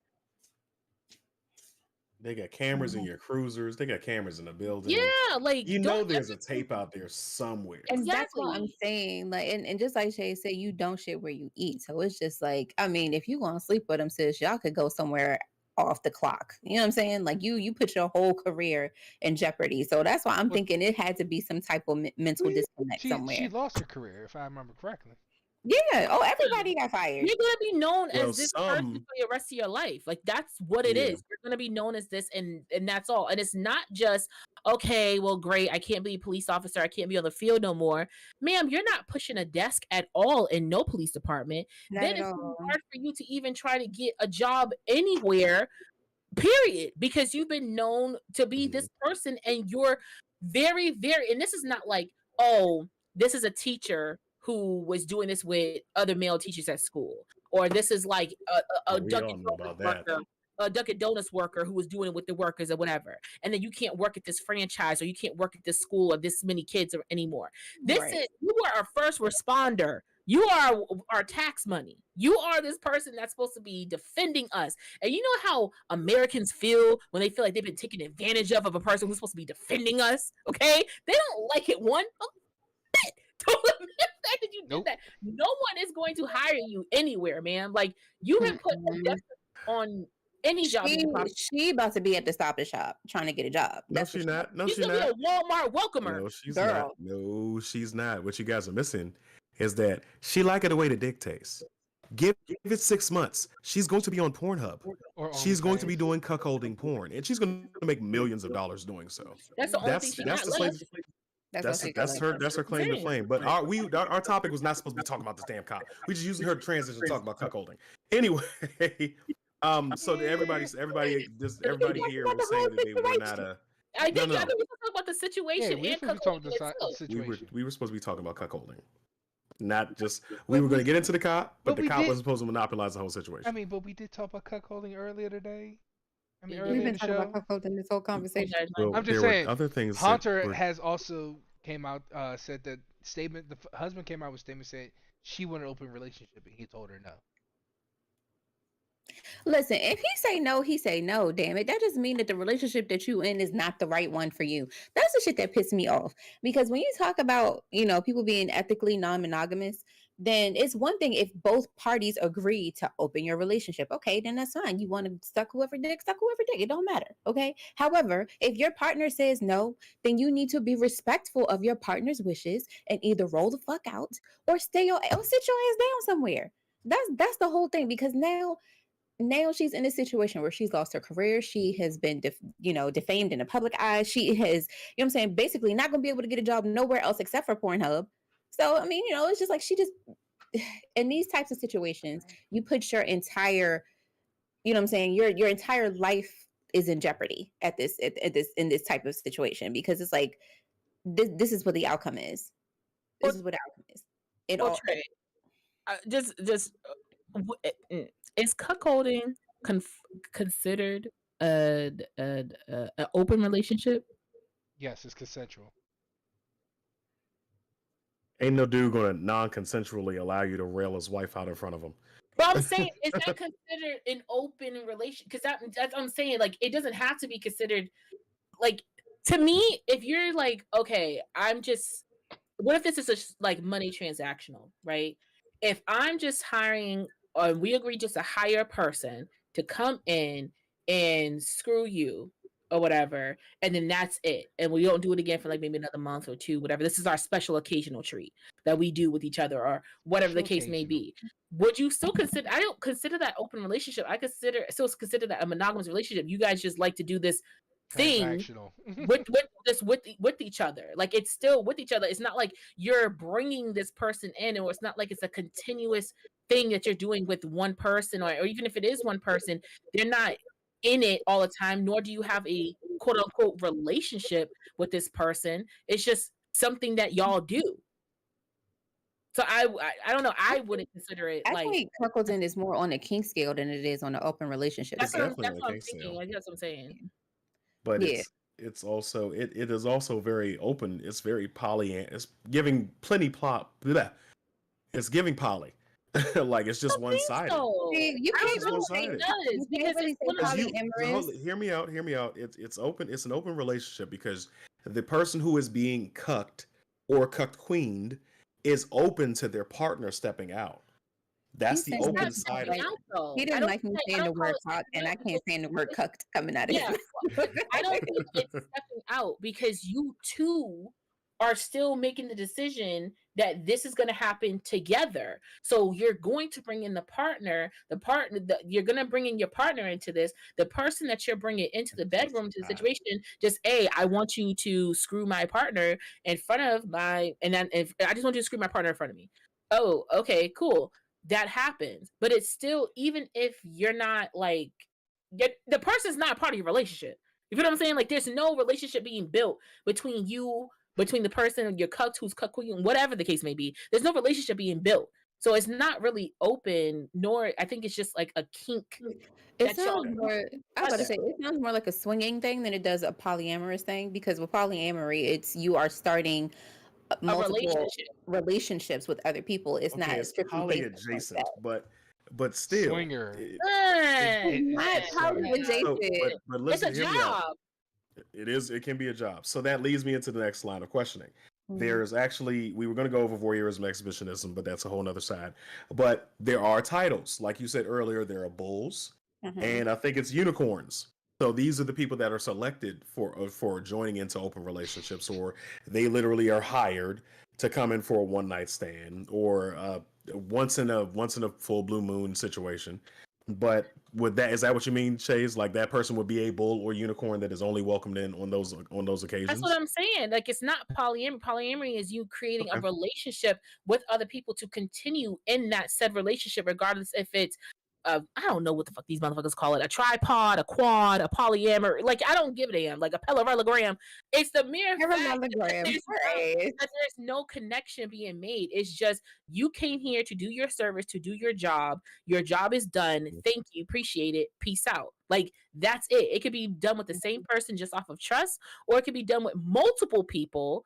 They got cameras in your cruisers. They got cameras in the building. Yeah, like You know don't there's a ever- tape out there somewhere. And that's what I'm Exactly. saying. Like, and just like Shay said, you don't shit where you eat. So it's just like, I mean, if you gonna sleep with them, sis, y'all could go somewhere off the clock. You know what I'm saying? Like you put your whole career in jeopardy. So that's why I'm Well- thinking it had to be some type of mental disconnect She somewhere. lost her career, if I remember correctly. Yeah. Oh, everybody got fired. You're gonna be known Well, as this person for the rest of your life. Like that's what it Yeah. is. You're gonna be known as this, and that's all. And it's not just okay. Well, great. I can't be a police officer. I can't be on the field no more, ma'am. You're not pushing a desk at all in no police department. Not Then at it's all. hard for you to even try to get a job anywhere. Period, because you've been known to be this person, and you're very, very. And this is not like, oh, this is a teacher who was doing this with other male teachers at school, or this is like a We all Dunkin' know about Donuts that. worker, a Dunkin' Donuts worker who was doing it with the workers or whatever, and then you can't work at this franchise or you can't work at this school or this many kids anymore. This Right. is, you are a first responder. You are our tax money. You are this person that's supposed to be defending us. And you know how Americans feel when they feel like they've been taken advantage of a person who's supposed to be defending us. Okay, they don't like it. Don't admit that you did Nope. that. No one is going to hire you anywhere, man. Like you have put a Mm-mm. definite on any job. you can possibly- She about to be at the Stop and Shop trying to get a job. No, That's she's what not. No, She's she's gonna not. be a Walmart welcomer. No, she's Girl. not. No, she's not. What you guys are missing is that she like it the way it dictates. Give it 6 months. She's going to be on Pornhub. Or She's going to OnlyFans. be doing cuckolding porn, and she's going to make millions of dollars doing so. That's the only That's thing she that's got the left. slave. That's That's what that's her that's her claim to Damn. fame. But our topic was not supposed to be talking about this damn cop. We just using her to transition to talk about cuckolding. Anyway, So everybody here was saying that they were not a. I think No. y'all need to talk about the situation Yeah, we're and supposed to talk about cuckolding the itself. situation. We were supposed to be talking about cuckolding, not just we were going to get into the cop, but the cop was supposed to monopolize the whole situation. I mean, but we did talk about cuckolding earlier today. I mean, We earlier We've in been the talking show. about cuckolding this whole conversation. Well, I'm just there saying. were other things. Hunter has also came out, said that statement. The husband came out with a statement saying she wanted an open relationship, and he told her no. Listen, if he say no, he say no. Damn it, that doesn't mean that the relationship that you in is not the right one for you. That's the shit that pissed me off. Because when you talk about people being ethically non-monogamous, then it's one thing if both parties agree to open your relationship. Okay, then that's fine. You want to suck whoever dick. It don't matter. Okay. However, if your partner says no, then you need to be respectful of your partner's wishes and either roll the fuck out or sit your ass down somewhere. That's the whole thing. Because now she's in a situation where she's lost her career. She has been defamed in the public eye. She has, what I'm saying, basically not going to be able to get a job nowhere else except for Pornhub. So I mean, it's just like she just in these types of situations, you put your entire, what I'm saying, your entire life is in jeopardy at this in this type of situation, because it's like this is what the outcome is. This is what the outcome is. It all Trey, is cuckolding considered an open relationship? Yes, it's consensual. Ain't no dude gonna non-consensually allow you to rail his wife out in front of him. But I'm saying, is that considered an open relation? Because that's what I'm saying. Like, it doesn't have to be considered. Like, to me, if you're like, okay, what if this is like money transactional, right? If I'm just hiring, or we agree just to hire a person to come in and screw you or whatever, and then that's it, and we don't do it again for like maybe another month or two, whatever. This is our special occasional treat that we do with each other, or whatever the case may be. Would you still consider? I don't consider that open relationship. I still consider that a monogamous relationship. You guys just like to do this thing with each other. Like, it's still with each other. It's not like you're bringing this person in, or it's not like it's a continuous thing that you're doing with one person, or even if it is one person, they're not in it all the time, nor do you have a quote unquote relationship with this person. It's just something that y'all do. So I don't know. I wouldn't consider it. I think cuckolding is more on the kink scale than it is on the open relationship. That's what I'm Definitely thinking. That's what I'm saying. But it's also it is also very open. It's very poly. It's giving plenty plot. It's giving poly. Like, it's just one sided. You can't one sided. polyamorous. Hear me out. It's open. It's an open relationship because the person who is being cucked or cucked queened is open to their partner stepping out. That's the open side of it. He didn't like me saying the word cucked, and I can't stand the word cucked coming out of his mouth. I don't think it's stepping out, because you two are still making the decision that this is going to happen together. So you're going to bring in the partner, you're going to bring in your partner into this. The person that you're bringing into the bedroom, to the situation, just, hey, I want you to screw my partner in front of I just want you to screw my partner in front of me. Oh, okay, cool. That happens. But it's still, even if you're not like, the person's not part of your relationship. You feel what I'm saying? Like, there's no relationship being built between the person, your cucked, who's cucked queen, whatever the case may be. There's no relationship being built. So it's not really open, nor I think it's just like a kink. It sounds more like a swinging thing than it does a polyamorous thing, because with polyamory, it's you are starting multiple relationships with other people. It's not poly adjacent, but still swinger. Not poly adjacent. But listen, it's a job. It can be a job. So that leads me into the next line of questioning. There's actually, we were going to go over voyeurism, exhibitionism, but that's a whole nother side. But there are titles. Like you said earlier, there are bulls, and I think it's unicorns. So these are the people that are selected for joining into open relationships, or they literally are hired to come in for a one night stand, or once in a full blue moon situation. But is that what you mean, Chase? Like, that person would be a bull or unicorn that is only welcomed in on those occasions? That's what I'm saying. Like, it's not polyamory. Polyamory is you creating a relationship with other people to continue in that said relationship, regardless if it's I don't know what the fuck these motherfuckers call it, a tripod, a quad, a polyamor. Like, I don't give a damn. Like a parallelogram. It's the mere fact that there's no connection being made. It's just you came here to do your service, to do your job. Your job is done. Thank you, appreciate it. Peace out. Like, that's it. It could be done with the same person just off of trust, or it could be done with multiple people.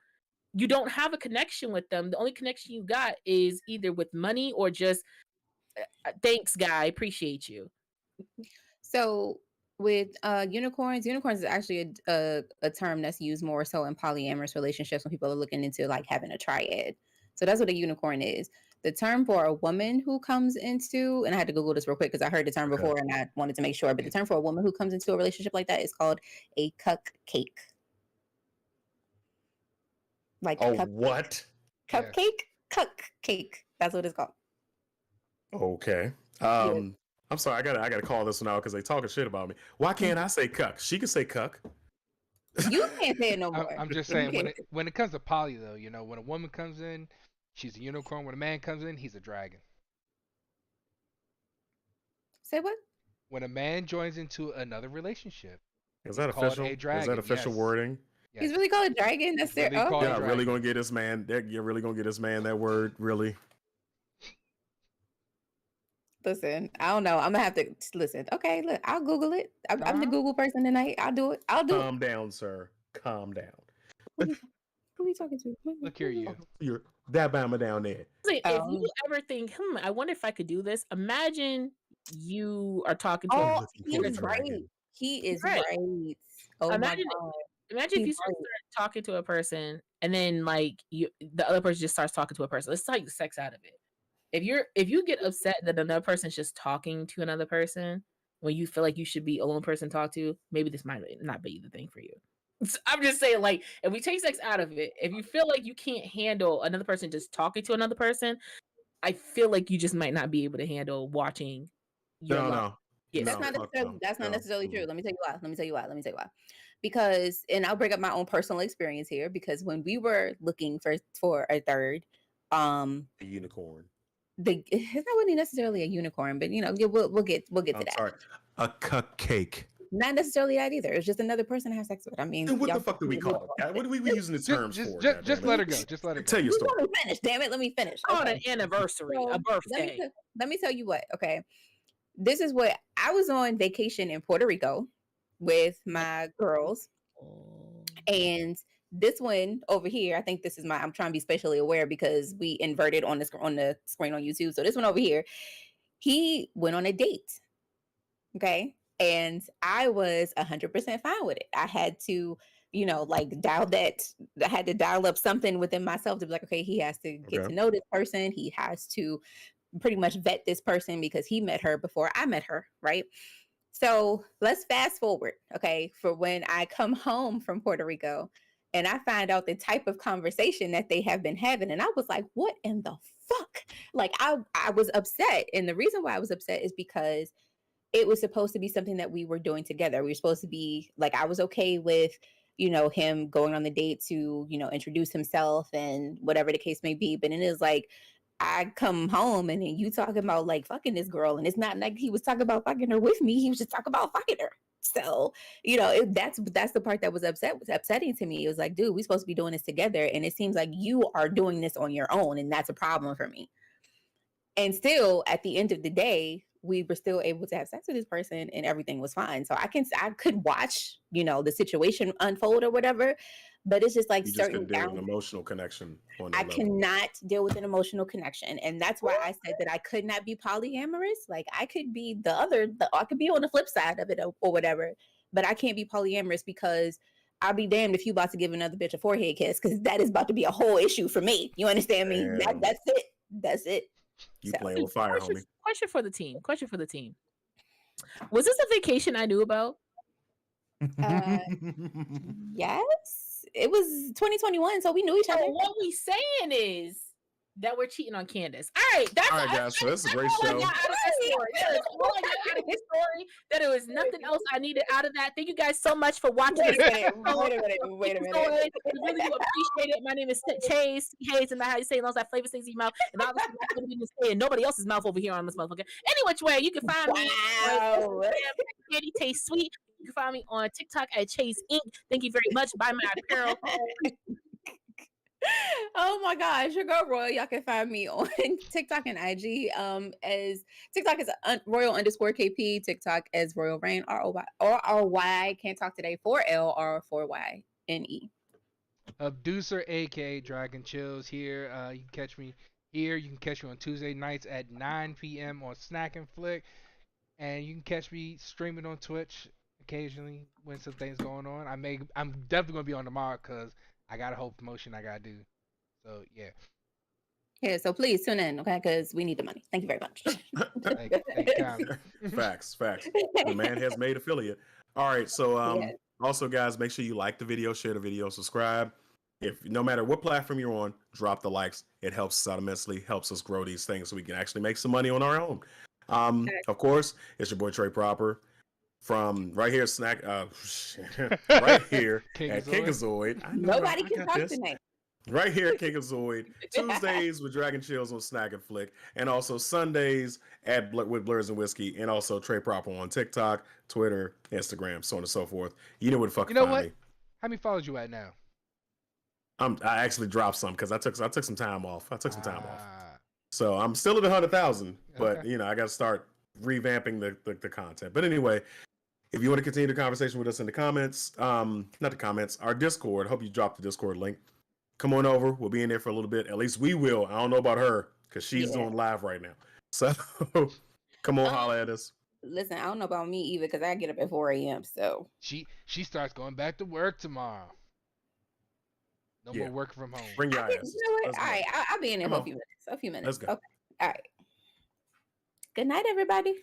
You don't have a connection with them. The only connection you got is either with money or just thanks, guy, appreciate you. So with unicorns is actually a term that's used more so in polyamorous relationships when people are looking into like having a triad. So that's what a unicorn is. The term for a woman who comes into, and I had to Google this real quick because I heard the term before and I wanted to make sure, but the term for a woman who comes into a relationship like that is called a cuck cake. Like what? Cupcake? Yes. Cuck cake. That's what it's called. Okay. I'm sorry, I gotta call this one out because they talking shit about me. Why can't I say cuck? She can say cuck. You can't say it no more. I'm just saying when it comes to poly though, you know, when a woman comes in, she's a unicorn. When a man comes in, he's a dragon. Say what? When a man joins into another relationship, is that official? Is that official wording? Yes. He's really called a dragon. That's their. You're not really gonna get this man. You're really gonna get this man that word, really. Listen, I don't know. I'm gonna have to listen. Okay, look, I'll Google it. I'm the Google person tonight. I'll do it. Calm down, sir. Calm down. Who are you talking to? Look here, you. You're that Bama down there. If you ever think, I wonder if I could do this. Imagine you are talking to. He is right. He is right. Oh imagine, my God. Imagine if you start talking to a person and then like the other person just starts talking to a person. Let's take the sex out of it. If you get upset that another person's just talking to another person when you feel like you should be a lone person to talk to, maybe this might not be the thing for you. I'm just saying, like, if we take sex out of it, if you feel like you can't handle another person just talking to another person, I feel like you just might not be able to handle watching your life. Yes. That's not necessarily true. Let me tell you why. Because, and I'll bring up my own personal experience here, because when we were looking for a third, a unicorn. It's not really necessarily a unicorn, but you know, we'll get to that. Sorry, a cupcake. Not necessarily that either. It's just another person to have sex with. I mean, then what the fuck do we call it? What are we using the terms for? Just let her go. Just let her go. Tell your story. Let me finish. Damn it, let me finish. On an anniversary, a birthday. Let me tell you what. Okay, this is what I was on vacation in Puerto Rico with my girls, and this one over here, I think this is I'm trying to be spatially aware because we inverted on the screen on YouTube. So this one over here, he went on a date. Okay. And I was 100% fine with it. I had to, you know, like I had to dial up something within myself to be like, okay, he has to get to know this person. He has to pretty much vet this person because he met her before I met her. Right. So let's fast forward. Okay. For when I come home from Puerto Rico, and I find out the type of conversation that they have been having. And I was like, what in the fuck? Like, I was upset. And the reason why I was upset is because it was supposed to be something that we were doing together. We were supposed to be like, I was okay with, you know, him going on the date to, you know, introduce himself and whatever the case may be. But it is like, I come home and then you talking about like fucking this girl. And it's not like he was talking about fucking her with me. He was just talking about fucking her. So, you know, that's the part that was upsetting to me. It was like, dude, we're supposed to be doing this together. And it seems like you are doing this on your own. And that's a problem for me. And still, at the end of the day, we were still able to have sex with this person and everything was fine. So I could watch, you know, the situation unfold or whatever. But it's just like you just couldn't deal with an emotional connection. I cannot deal with an emotional connection. And that's why I said that I could not be polyamorous. Like I could be I could be on the flip side of it or whatever, but I can't be polyamorous because I'll be damned if you about to give another bitch a forehead kiss, because that is about to be a whole issue for me. You understand me? That's it. That's it. You playing with fire, homie. Question for the team. Was this a vacation I knew about? Yes. It was 2021, so we knew each other. What we saying is, that we're cheating on Candace. All right, that's All right, guys. So this is a great all I show. got out of that story. That is all I got out of this story. That there was nothing else I needed out of that. Thank you guys so much for watching. Wait a this minute. episode. Wait a minute. I really do appreciate it. My name is Chase Hayes, and how you say those that flavor things in your mouth, and obviously I'm going to be saying nobody else's mouth over here on this motherfucker. Any which way, you can find me on Instagram, Candy Taste Sweet. You can find me on TikTok at Chase Inc. Thank you very much. Buy my apparel. Oh my gosh, your girl Royal. Y'all can find me on TikTok and IG. As TikTok is Royal_KP, TikTok as Royal Rain, ROY. Can't talk today. 4LR4YNE. Abducer, aka Dragon Chills here. You can catch me here. You can catch me on Tuesday nights at 9 p.m. on Snack and Flick, and you can catch me streaming on Twitch occasionally when some things going on. I'm definitely gonna be on tomorrow because I got a whole promotion I gotta do. So yeah. Yeah, so please tune in, okay? Because we need the money. Thank you very much. Facts. The man has made affiliate. All right, so Yes. also guys, make sure you like the video, share the video, subscribe. If no matter what platform you're on, drop the likes. It helps us out immensely, helps us grow these things so we can actually make some money on our own. Of course, it's your boy Trey Proper from right here, right here at Kinkazoid. Nobody can talk tonight. Right here at Kinkazoid. Tuesdays with Dragon Chills on Snack and Flick, and also Sundays with Blurs and Whiskey, and also Trey Proper on TikTok, Twitter, Instagram, so on and so forth. You know where the fuck you know find what? me. How many followers you at now? I actually dropped some because I took some time off. So I'm still at 100,000, but Okay. I got to start revamping the content. But anyway, if you want to continue the conversation with us in the comments, not the comments, our Discord. Hope you dropped the Discord link. Come on over. We'll be in there for a little bit. At least we will. I don't know about her because she's doing live right now. So come on, holla at us. Listen, I don't know about me either because I get up at 4 a.m. So She starts going back to work tomorrow. No more working from home. Bring your you asses. know what? Let's All go. right, I'll be in there Come for on. a few minutes. Let's go. Okay. All right. Good night, everybody.